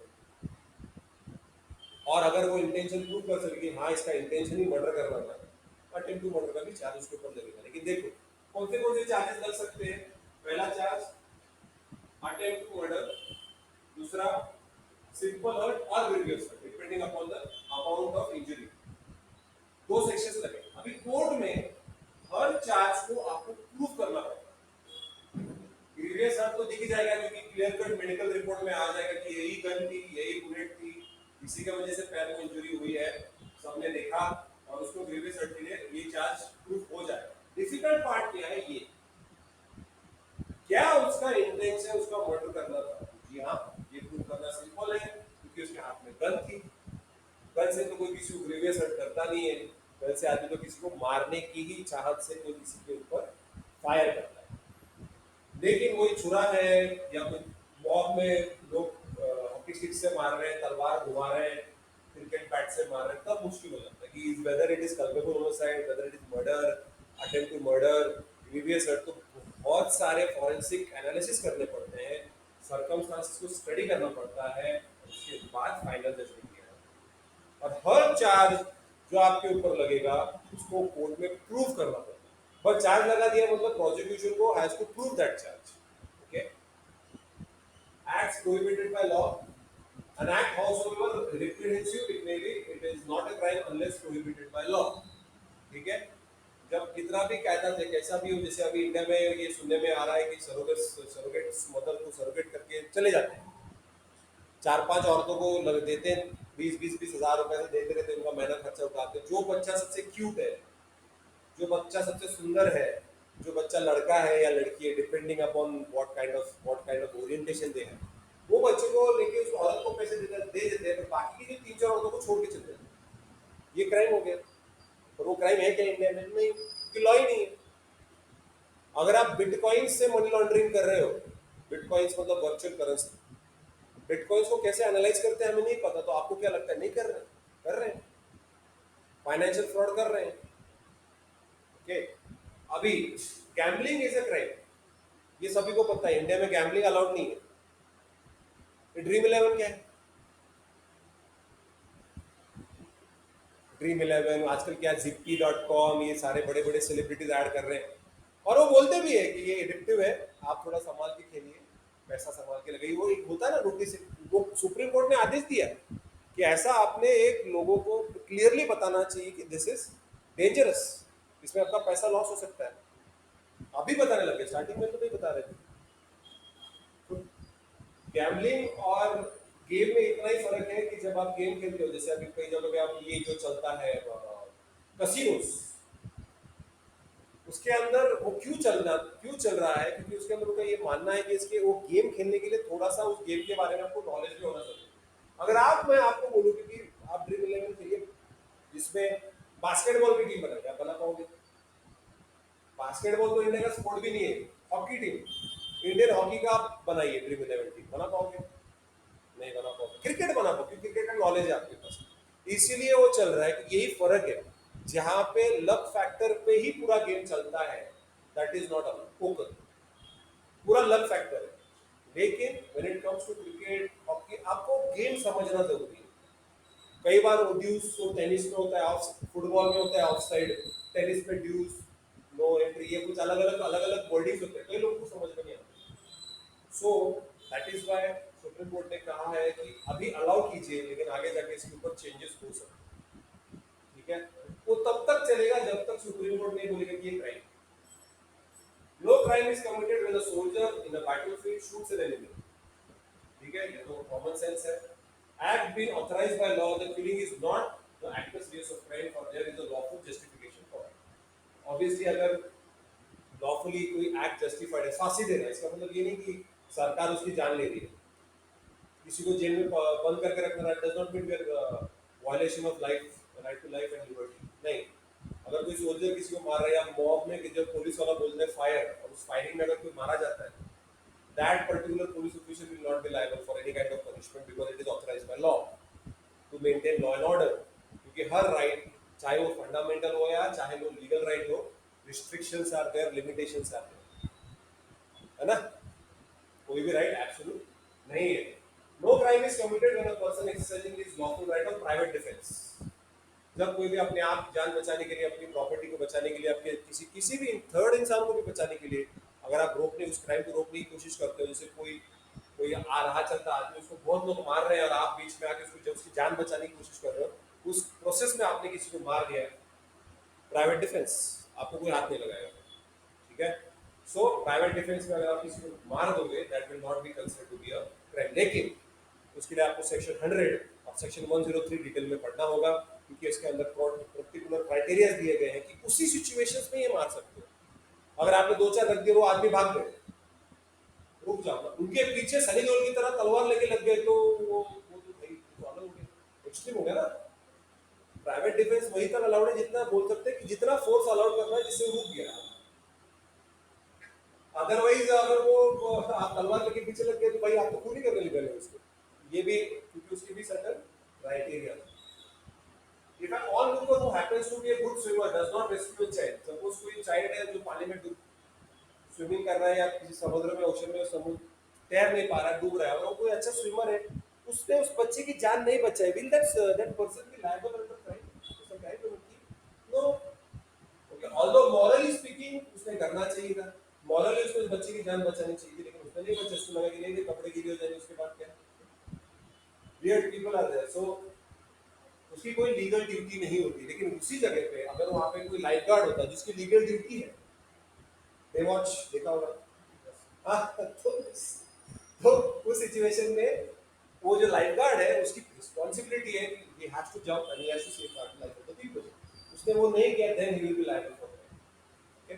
और अगर वो इंटेंशन प्रूव कर सके कि हाँ इसका इंटेंशन ही मर्डर करना था, अटेम्प्ट टू मर्डर का भी चार्ज उसके ऊपर लगेगा। लेकिन देखो कौन से चार्जेस लग सकते हैं। पहला चार्ज अटेम्प्ट टू मर्डर, दूसरा सिंपल हर्ट और grievous hurt depending upon the amount of injury. दो सेक्शंस लगे। अभी कोर्ट में हर चार्ज को आपको प्रूव करना पड़ेगा। ग्रीवियस हर्ट तो दिख ही जाएगा क्योंकि क्लियर कट मेडिकल रिपोर्ट में आ जाएगा कि यही गन थी, यही बुलेट थी, इसी की वजह से पैर में इंजरी हुई है, सबने देखा और उसको ग्रीवियस हर्ट के लिए ये चार्ज प्रूफ हो जाएगा। डिफिकल्ट पार्ट क्या है, ये क्या उसका इंटेंशन उसका मर्डर करना था। जी हाँ, ये प्रूव करना सिंपल है क्योंकि उसके हाथ में गन थी। गन से तो कोई किसी को ग्रीवियस हर्ट करता नहीं है। गन से आदमी तो किसी को मारने की ही चाहत से कोई किसी के ऊपर फायर करता है। लेकिन वही छुरा है या कोई मॉब में लोग हॉकी स्टिक से मार रहे हैं, तलवार घुमा रहे हैं, क्रिकेट बैट से मार रहे हैं, तब मुश्किल हो जाता है कि whether it is culpable homicide, whether it is murder, attempt to murder, grievous hurt. तो बहुत सारे फॉरेंसिक एनालिसिस करने पड़ते हैं, सर्कमस्टांसेस को स्टडी करना पड़ता है, उसके बाद फाइनल जजमेंट किया जाता है। और हर चार्ज जो आपके ऊपर लगेगा उसको कोर्ट में प्रूव करना पड़ता है। बस चार्ज लगा दिया मतलब प्रोसिक्यूशन को has to prove that charge. Okay, acts prohibited by law, an act howsoever reprehensive it may be, it is not a crime unless prohibited by law। ठीक है, जब कितना भी कायदा से कैसा भी हो, जैसे अभी इंडिया में ये सुनने में आ रहा है कि सरोगेट मदर को सरोगेट करके चले जाते हैं, 4-5 औरतों को लग देते हैं, 20-20 हजार रुपए से देते रहते हैं, उनका महीना खर्चा उठाते हैं। जो बच्चा सबसे क्यूट है, जो बच्चा सबसे सुंदर है, जो बच्चा लड़का है या लड़की है, depending upon what kind of orientation they हैं, वो बच्चे को लेके उस औरत को पैसे दे देते हैं, पर बाकी की जो 3-4 औरतों को छोड़ के चलते हैं। ये क्राइम हो गया। और वो क्राइम है क्या इंडिया में? नहीं, क्योंकि लॉ ही नहीं है। अगर आप बिटकॉइन से मनी लॉन्ड्रिंग कर रहे हो, बिटकॉइंस मतलब वर्चुअल करेंसी, बिटकॉइंस को कैसे एनालाइज करते हैं हमें नहीं पता, तो आपको क्या लगता है नहीं कर रहे हैं? कर रहे हैं, फाइनेंशियल फ्रॉड कर रहे हैं। ओके, अभी गैम्बलिंग इज अ क्राइम, ये सभी को पता है, इंडिया में गैम्बलिंग अलाउड नहीं है। ड्रीम इलेवन क्या है? ड्रीम इलेवन आजकल क्या, जिप्पी.com, ये सारे बड़े बड़े सेलिब्रिटीज ऐड कर रहे हैं और वो बोलते भी है कि ये एडिक्टिव है, आप थोड़ा संभाल के खेलिए, पैसा संभाल के लगाइए। वो एक होता है ना नोटिस, वो सुप्रीम कोर्ट ने आदेश दिया कि ऐसा आपने एक लोगों को क्लियरली बताना चाहिए कि दिस इज डेंजरस, इसमें आपका पैसा लॉस हो सकता है। अभी बताने लगे, स्टार्टिंग में तो नहीं बता रहे थे। गैम्बलिंग और गेम में इतना ही फर्क है कि जब आप गेम खेलते हो, जैसे अभी कई जगह पे आप ये जो चलता है कसिनोस, उसके अंदर वो क्यों चल रहा है, क्योंकि उसके अंदर उनका ये मानना है कि इसके वो गेम खेलने के लिए थोड़ा सा उस गेम के बारे में आपको नॉलेज भी होना चाहिए। अगर मैं आपको बोलूँ कि आप ड्रीम इलेवन खेलिए जिसमें बास्केटबॉल की टीम बनाइए, आप बना पाओगे? बास्केटबॉल तो इंडिया का स्पोर्ट भी नहीं है। हॉकी टीम, इंडियन हॉकी का आप बनाइए ड्रीम इलेवन टीम, बना पाओगे? नहीं बना पाओगे। क्रिकेट बना पाओगे क्योंकि क्रिकेट का नॉलेज है आपके पास, इसीलिए वो चल रहा है कि यही फर्क है। जहां पे लक फैक्टर पे ही पूरा गेम चलता है, that is not a poker, पूरा लक फैक्टर है। लेकिन when it comes to cricket hockey, आपको गेम समझना जरूरी है। कई बार वो ड्यूस तो टेनिस में होता है, ऑफ फुटबॉल में होता है ऑफ साइड, टेनिस में ड्यूस नो एंट्री, ये कुछ अलग अलग वर्डिंग्स होते हैं, कई लोगों को समझ में नहीं आता। So that is why supreme court ने कहा है कि अभी अलाउ कीजिए, लेकिन आगे जाके इसके ऊपर चेंजेस हो सकते हैं। ठीक है, वो तब तक चलेगा जब तक सुप्रीम कोर्ट नहीं बोलेगा कि ये crime. No crime is committed when a soldier in a battlefield shoots an enemy. ठीक है, ये तो कॉमन सेंस है। Act being authorised by law, the killing is not the act serious of crime और there is a lawful justification for it. Obviously अगर lawfully कोई act justified है, फांसी दे रहा है, इसका मतलब ये नहीं कि सरकार उसकी जान ले रही है। किसी को जेल में बंद करके रखना, that does not mean we are violation of life, right to life and liberty. नहीं, अगर कोई सोल्जर किसी को मार रहा है या मॉब में जब पुलिस वाला बोलते हैं फायर और उस फायरिंग में अगर कोई मारा जाता है, that particular police officer will not be liable for any kind of punishment because it is authorised by law to maintain law and order. क्योंकि हर राइट, चाहे वो फंडामेंटल हो या चाहे वो लीगल राइट हो, restrictions are there, limitations are there. है ना? कोई भी राइट एब्सोल्यूट नहीं है। No crime is committed when a person exercising his lawful right of private defence. जब कोई भी अपने आप जान बचाने के लिए, अपनी प्रॉपर्टी को बचाने के लिए, आपके किसी किसी भी थर्ड इंसान को भी बचाने के लिए, अगर आप रोकने उस क्राइम को रोकने की कोशिश करते हो, जैसे कोई कोई आ रहा चलता आदमी, उसको बहुत लोग मार रहे हैं और आप बीच में आके उसको जब उसकी जान बचाने की कोशिश कर रहे हो, उस प्रोसेस में आपने किसी को मार दिया, प्राइवेट डिफेंस, आपको कोई हाथ नहीं लगाएगा। ठीक है? सो प्राइवेट डिफेंस में अगर आप किसी को मार दोगे, that will not be considered to be a crime. लेकिन उसके लिए आपको सेक्शन 100 और सेक्शन 103 डिटेल में पढ़ना होगा, क्योंकि इसके अंदर पर्टिकुलर क्राइटेरिया दिए गए हैं कि उसी सिचुएशंस में ये मार सकते हो। अगर आपने दो चार रख दिए, वो आदमी भाग गए, रुक जाओ ना, उनके पीछे सनी देओल की तरह तलवार लेके लग गए, तो वो तो भाई तो अलग हो गया, एक्सट्रीम हो गया ना। प्राइवेट डिफेंस वही तक अलाउड है जितना बोल सकते हैं कि जितना फोर्स अलाउड करना है जिससे रुक गया। अदरवाइज अगर वो आप तलवार लेके पीछे लग गए तो भाई आप तो खून ही करने निकले उसको। ये भी क्योंकि उसकी भी certain criteria. If an onlooker who happens to be a good swimmer does not rescue a child, suppose कोई child है जो पानी में स्विमिंग कर रहा है या किसी समुद्र में, ओशन में, समुद्र तैर नहीं पा रहा, डूब रहा है, और वो कोई अच्छा स्विमर है, उसने उस बच्चे की जान नहीं बचाई, will that person be liable under crime? Some crime penalty? No. Okay, although morally speaking उसने करना चाहिए था, मॉरली उसको उस बच्चे की जान बचानी चाहिए थी, लेकिन उसने नहीं बचा, उसको लगा कि नहीं कपड़े गीले हो जाएंगे, उसके बाद क्या? Weird people are there. So उसकी कोई लीगल ड्यूटी नहीं होती, लेकिन उसी जगह पे अगर वहां पे कोई लाइफ गार्ड होता जिसकी लीगल ड्यूटी है, बेवॉच देखा होगा, हाँ, तो उस सिचुएशन में वो जो लाइफ गार्ड है उसकी रिस्पांसिबिलिटी है कि he has to jump and he has to save the life of the people. उसने वो नहीं किया, then he will be liable for that. Okay,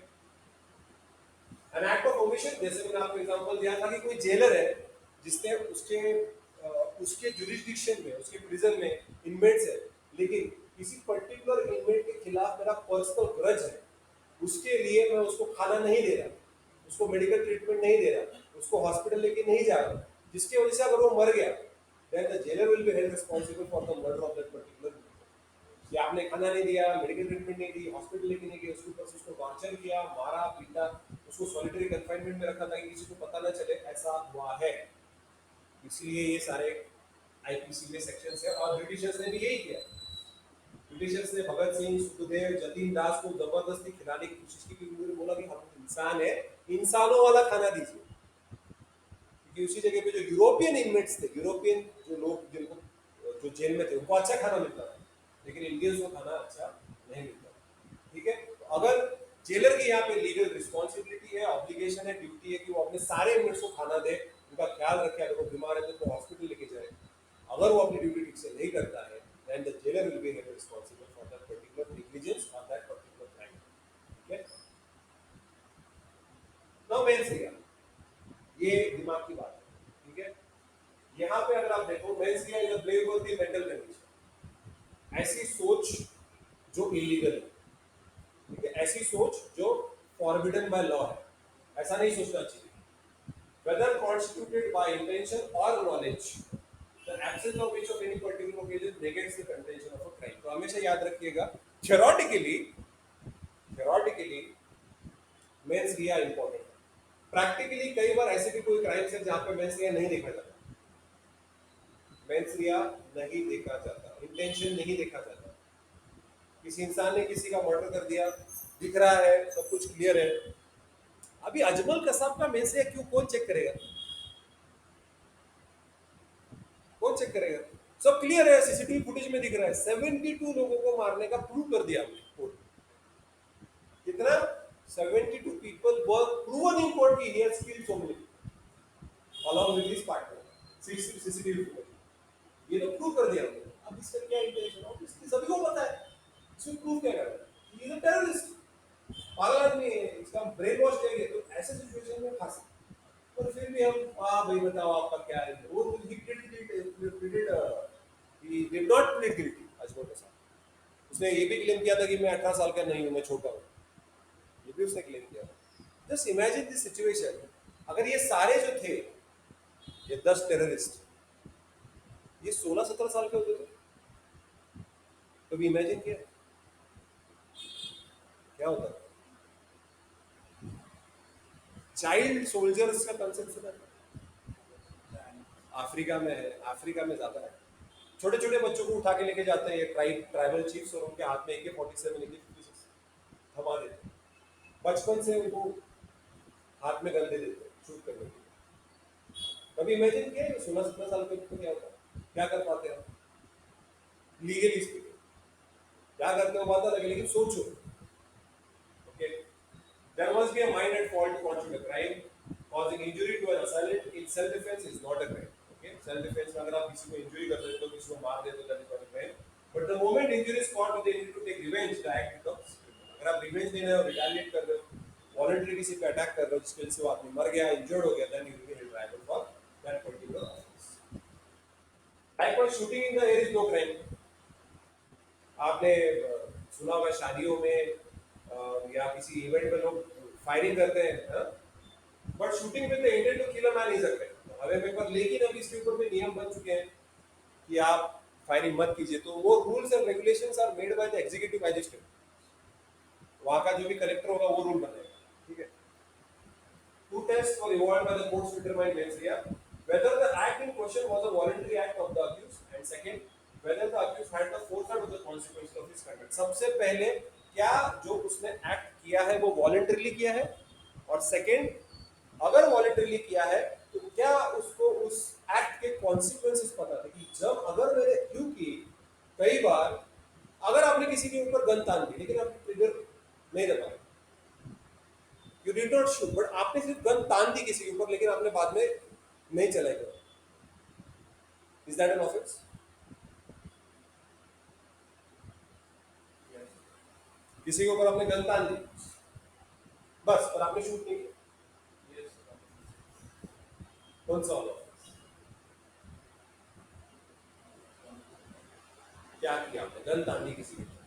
an act of omission, जैसे मैंने आपको एग्जांपल दिया था कि कोई जेलर है जिसने उसके जुरिस्डिक्शन में, उसके प्रिजन में इनमेट्स है, लेकिन किसी पर्टिकुलर इनमेट के खिलाफ मेरा पर्सनल ग्रज है, उसके लिए मैं उसको खाना नहीं दे रहा, उसको मेडिकल ट्रीटमेंट नहीं दे रहा, उसको हॉस्पिटल लेके नहीं जा रहा, जिसकी वजह से अगर वो मर गया, then the jailer will be held responsible for the murder of that particular person। कि आपने खाना नहीं दिया, मेडिकल ट्रीटमेंट नहीं दी, हॉस्पिटल लेके नहीं गए, उसके ऊपर से उसको टॉर्चर किया, मारा पीटा, उसको सॉलिटरी कंफाइनमेंट में रखा था कि किसी को पता ना चले, ऐसा हुआ है। इसलिए ये सारे आईपीसी में सेक्शंस है, और ब्रिटिशर्स ने भी यही किया। ब्रिटिशर्स ने भगत सिंह, सुखदेव, जतीन दास को जबरदस्ती खिलाने की कोशिश की, क्योंकि उन्होंने बोला कि हम इंसान है, इंसानों वाला खाना दीजिए। क्योंकि उसी जगह पे जो यूरोपियन इनमेट्स थे, यूरोपियन जो लोग जिनको जो जेल में थे, उनको अच्छा खाना मिलता था, लेकिन इंडियंस को खाना अच्छा नहीं मिलता। ठीक है, तो अगर जेलर की यहाँ पे लीगल रिस्पॉन्सिबिलिटी है, ऑब्लिगेशन है, ड्यूटी है कि वो अपने सारे इनमेट्स को खाना दे, उनका ख्याल रखे, अगर वो बीमार है तो उनको हॉस्पिटल लेके जाए। अगर वो अपनी ड्यूटी ठीक से नहीं करता है, then the jailer will be held responsible for that particular negligence or that particular crime। ठीक है, नाउ मेंस एरिया, ये दिमाग की बात है। ठीक है, यहाँ पे अगर आप देखो, mens rea is a blameworthy mental condition, ऐसी सोच जो इलीगल है। ठीक है, ऐसी सोच जो फॉरबिडन बाय लॉ है, ऐसा नहीं सोचना चाहिए। whether constituted by intention or knowledge, the absence of which of any particular occasion negates the contention of a crime। तो हमेशा याद रखिएगा, theoretically मेंस रिया इंपॉर्टेंट है। प्रैक्टिकली कई बार ऐसे भी कोई क्राइम्स है जहां पे मेंस रिया नहीं देखा जाता, मेंस रिया नहीं देखा जाता, इंटेंशन नहीं देखा जाता। किसी इंसान ने किसी का मर्डर कर दिया, दिख रहा है, सब कुछ क्लियर है, अभी अजमल कसाब का मेंस रिया क्यों, कौन चेक करेगा? कौन चेक करेगा? सब क्लियर है, सीसीटीवी फुटेज में दिख रहा है, 72 लोगों को मारने का प्रूव कर दिया हमने कोर्ट। कितना? 72 people were proven in court कि he has killed so many along with his partner, CCTV footage ये तो प्रूव कर दिया हमने। अब इसका क्या इंटेंशन, ऑब्वियसली सभी को पता है, इसमें प्रूव क्या करना है, ये तो टेररिस्ट पागल आदमी है, इसका ब्रेन वॉश करेंगे तो ऐसे सिचुएशन में फंस। पर फिर भी हम भाई बताओ आपका क्या है, वो he did not plead guilty Ajmal Kasab. उसने ये भी क्लेम किया था कि मैं 18 साल का नहीं हूँ, मैं छोटा हूँ, ये भी उसने क्लेम किया था। जस्ट इमेजिन दिस सिचुएशन, अगर ये सारे जो थे, ये 10 टेररिस्ट, ये 16-17 साल के होते थे, कभी इमेजिन किया क्या होता? चाइल्ड सोल्जर्स का कंसेप्ट सुना है? अफ्रीका में है, अफ्रीका में ज्यादा है। छोटे छोटे बच्चों को उठा के लेके जाते हैं ये ट्राइबल चीफ्स, और उनके हाथ में AK-47 AK-56 थमा देते हैं, बचपन से उनको हाथ में गन दे देते हैं शूट करने के लिए। कभी इमेजिन किया 16-17 साल के बच्चे क्या होता है, क्या कर पाते हैं लीगली स्पीकिंग, क्या करते हो पता लगे, लेकिन सोचो। Okay, there must be a mind at fault to constitute a crime. Causing injury to an assailant in self defense is not a crime. Okay, self defense में अगर आप किसी को इंजरी कर देते हो, किसी को मार देते हो, that is not a crime. But the moment injury is caused with the intent to take revenge, the act becomes criminal. अगर आप revenge ले रहे हो, retaliate कर रहे हो, voluntarily किसी पे अटैक कर रहे हो जिसकी वजह से वो आदमी मर गया, इंजर्ड हो गया, then you will be held liable for that particular offense. Likewise, shooting in the air is no crime. आपने सुना होगा शादियों में या किसी इवेंट में लोग फायरिंग करते हैं, but shooting with the intent to kill a man is a crime हवे में। पर लेकिन अभी इसके ऊपर में नियम बन चुके हैं कि आप फायरिंग मत कीजिए, तो वो rules and regulations are made by the executive magistrate, वहां का जो भी कलेक्टर होगा वो रूल बनाएगा, ठीक है। Two tests were evolved by the courts to determine mens rea, whether the act in question was a voluntary act of the accused, and second, whether the accused had the foresight of the consequences of his conduct. सबसे पहले क्या जो उसने act किया है वो voluntarily किया है, और सेकंड, अगर वॉलंटरीली किया है तो क्या उसको उस एक्ट के कॉन्सिक्वेंसेस पता थे कि जब अगर मैंने, क्योंकि कई बार अगर आपने किसी के ऊपर गन तान दी लेकिन आपने ट्रिगर नहीं दबाया, you did not shoot, but आपने सिर्फ गन तान दी किसी के ऊपर लेकिन आपने बाद में नहीं चलाई gun, is that an offence? किसी के ऊपर आपने गन तान दी बस, और आपने शूट नहीं किया, कौन सा वाला offense? क्या किया आपने, गन तान दी किसी के ऊपर,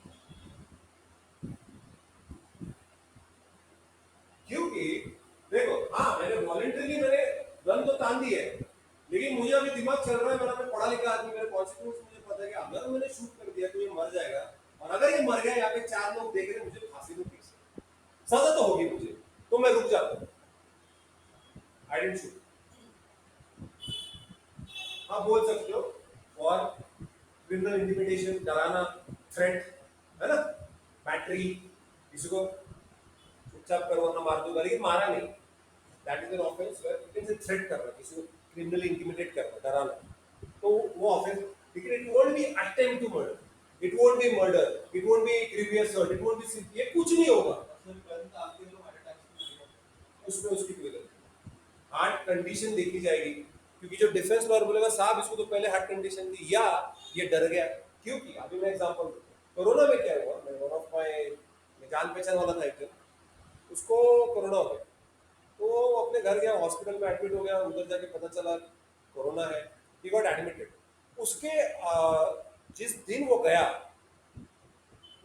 क्योंकि देखो, हाँ मैंने वॉलंटरीली मैंने गन तो तान दी है, लेकिन मुझे अभी दिमाग चल रहा है, मैं पढ़ा लिखा आदमी, मेरे कॉन्सिक्वेंस मुझे पता है कि अगर मैंने शूट कर दिया तो ये मर जाएगा, और अगर ये मर गया, यहाँ पे 4 लोग देख रहे हैं, मुझे फांसी दो, फिक्स सजा तो होगी मुझे, तो मैं रुक जाता हूँ, आई डिडंट शूट। हाँ बोल सकते हो, और क्रिमिनल इंटिमिडेशन, डराना, थ्रेट, है ना, बैटरी, किसी को चुपचाप करो वरना मार दूंगा, लेकिन मारा नहीं, that is an offence where you can say threat करना, किसी को क्रिमिनली इंटिमिडेट करना, डराना, तो वो ऑफेंस, लेकिन it won't be attempt to murder, it won't be murder, it won't be grievous hurt, it won't be, ये कुछ नहीं होगा उसमें, उसकी कोई गलती नहीं। हार्ट कंडीशन देखी जाएगी, क्योंकि जो डिफेंस लॉयर बोलेगा साहब इसको तो पहले हार्ट कंडीशन थी, या ये डर गया, क्योंकि अभी मैं एग्जांपल दूं, कोरोना में क्या हुआ, मैं वन ऑफ माय जान पहचान वाला था एक जन, उसको कोरोना हो गया, तो वो अपने घर गया, हॉस्पिटल में एडमिट हो गया, उधर जाके पता चला कोरोना है, ही गॉट एडमिटेड। उसके जिस दिन वो गया,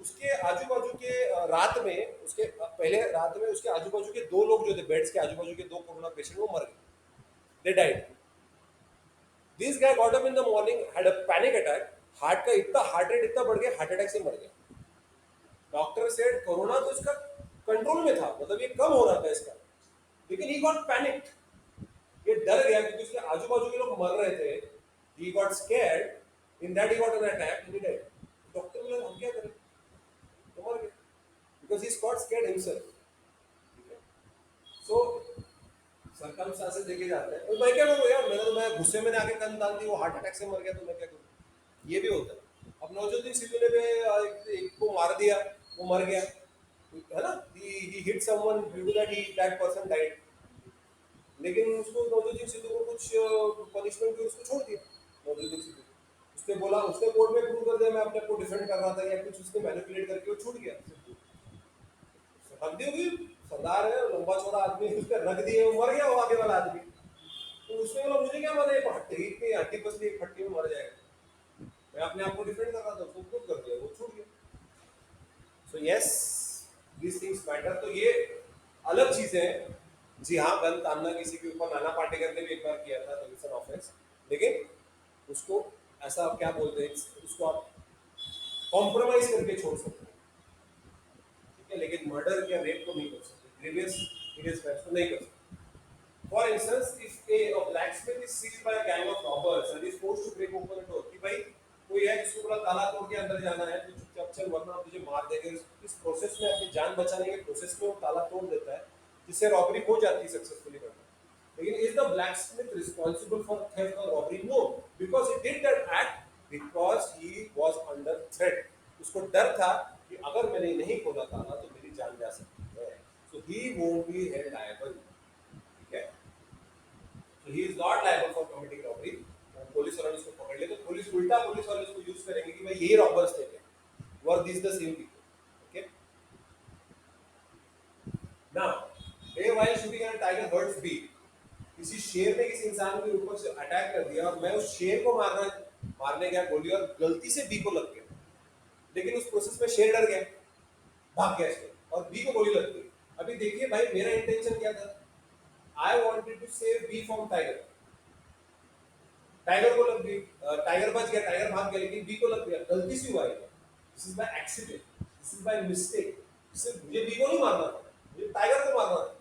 उसके आजू बाजू के रात में, उसके पहले रात में उसके आजू बाजू के 2 लोग जो थे, बेड्स के आजू बाजू के 2 कोरोना पेशेंट, वो मर गए, they died. This guy got up in the morning, had a panic attack, heart का इतना हार्ट रेट इतना बढ़ गया, हार्ट अटैक से मर गया। डॉक्टर सेड कोरोना तो इसका कंट्रोल में था, मतलब ये कम हो रहा था इसका, लेकिन ही गॉट पैनिक्ड, ये डर गया क्योंकि उसके आजू बाजू के लोग मर रहे थे, he got scared, in that he got an attack and he died. Doctor बोला हम क्या करें, तो मर गए, because he got scared himself, ठीक है। सो सर्कमस्टांसेस देखे जाते हैं, और मैं क्या करूँ यार, मैं गुस्से में आके गन डाल दी, वो हार्ट अटैक से मर गया, तो मैं क्या करूँ, ये भी होता है। अब नौजुद्दीन सिद्धू ने भी एक को मार दिया, वो मर गया, है ना, he hit someone due to that that person died, लेकिन उसको नौजुद्दीन सिद्धू को कुछ पनिशमेंट दी, उसको छोड़ दिया नौजुद्दीन सिद्धू, उसने बोला, उसने कोर्ट में प्रूव कर दिया मैं अपने को डिफेंड कर रहा था, या कुछ उसने मैनिपुलेट करके वो छूट गया, रख दी होगी, सरदार है, लंबा चौड़ा आदमी, उसका रख दिए, वो मर गया, वो आगे वाला आदमी, तो उसने बोला मुझे क्या मना, हड्डी इतनी हड्डी पसली एक फटके में मर जाएगा, मैं अपने आप को डिफेंड कर रहा था, उसको प्रूव कर दिया, वो छूट गया। So yes, this things matter, तो ये अलग चीजें हैं। जी हाँ, गन तानना किसी के ऊपर, नाना पाटेकर ने भी एक बार किया था, तो इट्स एन ऑफेंस, लेकिन उसको ऐसा आप क्या बोलते हैं, उसको आप कॉम्प्रोमाइज करके छोड़ सकते हैं, ठीक है, लेकिन मर्डर या रेप को नहीं कर सकते, ग्रीवियस को नहीं कर सकते। For instance, if a blacksmith is seized by a gang of robbers and is forced to break open a door, कि भाई कोई है जिसको पूरा ताला तोड़ के अंदर जाना है, तो चुपचाप चल वरना तुझे मार देंगे। इस प्रोसेस में अपनी जान बचाने के प्रोसेस में वो ताला तोड़ देता है, जिससे रॉबरी हो जाती है सक्सेसफुली करना। लेकिन is the blacksmith responsible for theft or robbery? No, because he did that act because he was under threat. उसको डर था कि अगर मैंने नहीं खोला ताला तो मेरी जान जा सकती है। So he won't be held liable. ठीक है? So he is not liable for committing robbery. Police वाले उसको पकड़ ले तो पुलिस उल्टा पुलिस वाले उसको यूज करेंगे कि भाई यही रॉबर्स थे क्या? Were these the same people? Okay. Now, A while shooting at a tiger hurts B. किसी शेर ने किसी इंसान के ऊपर से अटैक कर दिया और मैं उस शेर को मारने गया गोली और गलती से बी को लग गया, लेकिन उस प्रोसेस में शेर डर गया, भाग गया शेर और बी को गोली लग गई। अभी देखिए भाई मेरा इंटेंशन क्या था, I wanted to save B from tiger. Tiger को लग गई, टाइगर बच गया, टाइगर भाग गया, लेकिन बी को लग गया, गलती से हुआ है। This is by accident, this is by mistake. सिर्फ मुझे बी को नहीं मारना था, मुझे टाइगर को मारना था।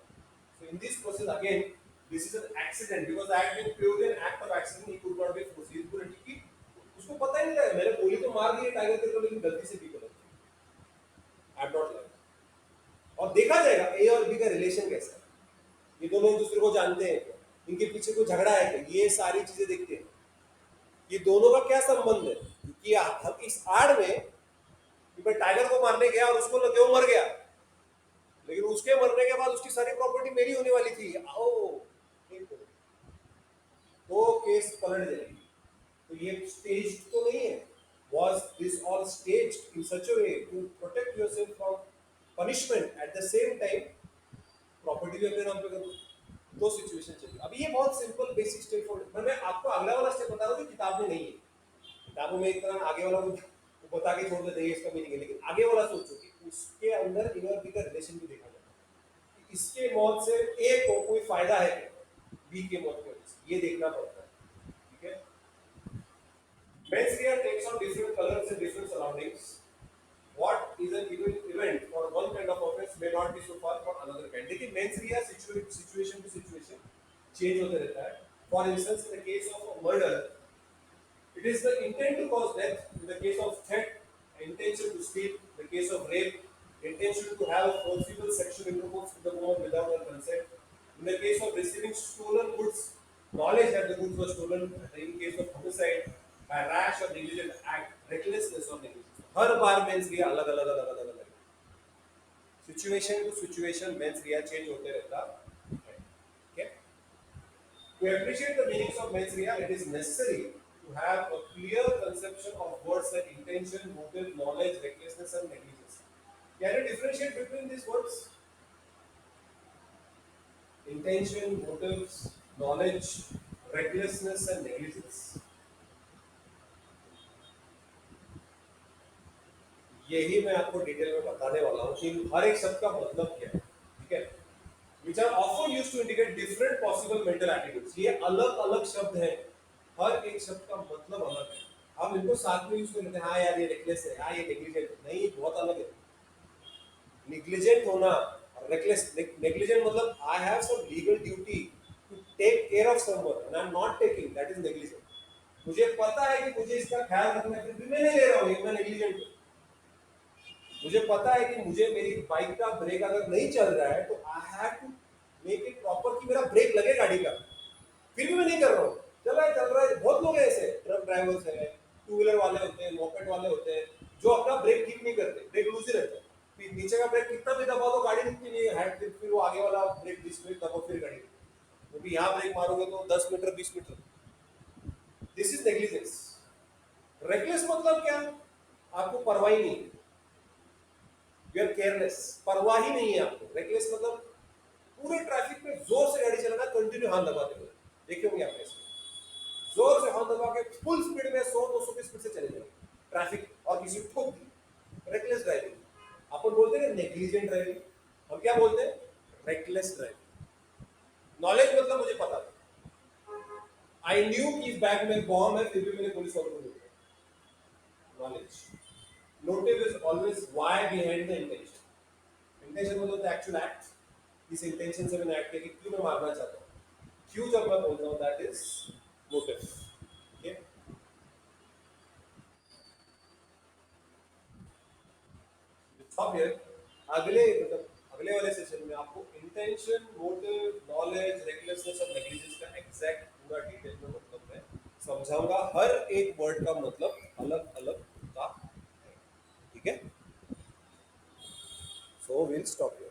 So in this process again, this is an accident because I had been purely an act of accident. He could not be foreseeable कि उसको पता ही नहीं था मैंने गोली तो मार दी है टाइगर के ऊपर, लेकिन गलती से बी को लगी। I am not lying. और देखा जाएगा ए और बी का रिलेशन कैसा है, ये दोनों एक दूसरे को जानते हैं क्या, इनके पीछे कोई झगड़ा है क्या, ये सारी चीजें देखते हैं। ये दोनों का क्या संबंध है, क्योंकि हम इस आड़ में कि मैं टाइगर को मारने गया और उसको लगे वो मर गया, लेकिन उसके मरने के बाद उसकी सारी प्रॉपर्टी मेरी होने वाली थी। आओ तो केस पलट जाएगी। तो ये स्टेज तो नहीं है। Was this all staged in such a way to protect yourself from punishment at the same time property भी अपने नाम पे कर दो? दो सिचुएशन चाहिए। अभी ये बहुत सिंपल बेसिक स्टेप फॉरवर्ड, मैं आपको अगला वाला स्टेप बता रहा हूँ जो किताब में नहीं है। किताबों में एक तरह आगे वाला वो बता के छोड़ देते हैं इसका मीनिंग है, लेकिन आगे वाला सोचो कि उसके अंदर इन और बी का रिलेशन भी देखा जाता है कि इसके मौत से ए को कोई फायदा है क्या बी के मौत की वजह से, ये देखना पड़ता है। ठीक है। Men's hair takes on different colors and different surroundings. What is an event for one kind of offense may not be so far for another kind. लेकिन mains Riya situation to situation change होते रहता है। For instance, in the case of a murder, it is the intent to cause death. In the case of theft, intention to steal. In the case of rape, intention to have a forcible sexual intercourse with the woman without her consent. In the case of receiving stolen goods, knowledge that the goods were stolen. In case of homicide, by rash or negligent act, recklessness or negligence. हर बार mens rea अलग अलग अलग अलग अलग situation to situation mens rea change होते रहता है। ठीक है। To appreciate the meanings of mens rea, it is necessary to have a clear conception of words like intention, motive, knowledge, recklessness, and negligence. Can you differentiate between these words? Intention, motives, knowledge, recklessness, and negligence. यही मैं आपको detail में बताने वाला हूँ कि हर एक शब्द का मतलब क्या है। ठीक है। Which are often used to indicate different possible mental attitudes. ये अलग अलग शब्द हैं, हर एक शब्द का मतलब अलग है। हम इनको साथ में यूज कर लेते हैं, हाँ यार ये रेकलेस है, हाँ ये नेग्लिजेंट है। नहीं, बहुत अलग है। नेग्लिजेंट होना और रेकलेस, नेग्लिजेंट मतलब I have some legal duty to take care of someone and I am not taking, that is negligent. मुझे पता है कि मुझे इसका ख्याल रखना है, फिर भी मैं नहीं ले रहा हूँ, ये मैं नेग्लिजेंट हूँ। मुझे पता है कि मुझे मेरी बाइक का ब्रेक अगर नहीं चल रहा है तो I have to make it proper कि मेरा ब्रेक लगे गाड़ी का, फिर भी मैं नहीं कर रहा हूँ। चल रहा है। बहुत लोग हैं ऐसे, ट्रक ड्राइवर्स हैं, टू व्हीलर वाले होते हैं, मोपेड वाले होते हैं, जो अपना ब्रेक ठीक नहीं करते, ब्रेक लूज ही रहता है। फिर नीचे का ब्रेक कितना भी दबाओ तो गाड़ी रुकती नहीं है, फिर वो आगे वाला ब्रेक 20 मिनट दबाओ फिर गाड़ी, क्योंकि यहाँ ब्रेक मारोगे तो 10 metre 20 metre. This is negligence. Reckless मतलब क्या? आपको परवाह ही नहीं, यू आर केयरलेस, परवाह ही नहीं है आपको। रेकलेस मतलब पूरे ट्रैफिक में जोर से गाड़ी चलाना, कंटिन्यू हाथ दबाते हुए, देखे होंगे आपने इसमें, जोर से हाथ दबा के फुल स्पीड में 100-200 की स्पीड से चले जाएंगे ट्रैफिक और किसी को ठोक दी। Reckless driving. अपन बोलते हैं नेग्लिजेंट ड्राइविंग, हम क्या बोलते हैं? Reckless driving. नॉलेज मतलब मुझे पता था, आई न्यू कि इस बैग में बॉम्ब है, फिर भी मैंने पुलिस वालों को दिया। Knowledge. Motive is always why behind the intention. Intention मतलब the actual act. इस इंटेंशन से मैंने एक्ट किया कि क्यों मैं मारना चाहता हूँ। क्यों जब मैं बोल रहा हूँ दैट इज मोटिव। ओके, अब ये अगले मतलब अगले वाले सेशन में आपको इंटेंशन, मोटिव, नॉलेज, रेगुलरनेस और नेग्लिजेंस का एग्जैक्ट पूरा डिटेल में मतलब मैं समझाऊंगा। हर एक वर्ड का मतलब अलग अलग होता है, ठीक है। So will stop here.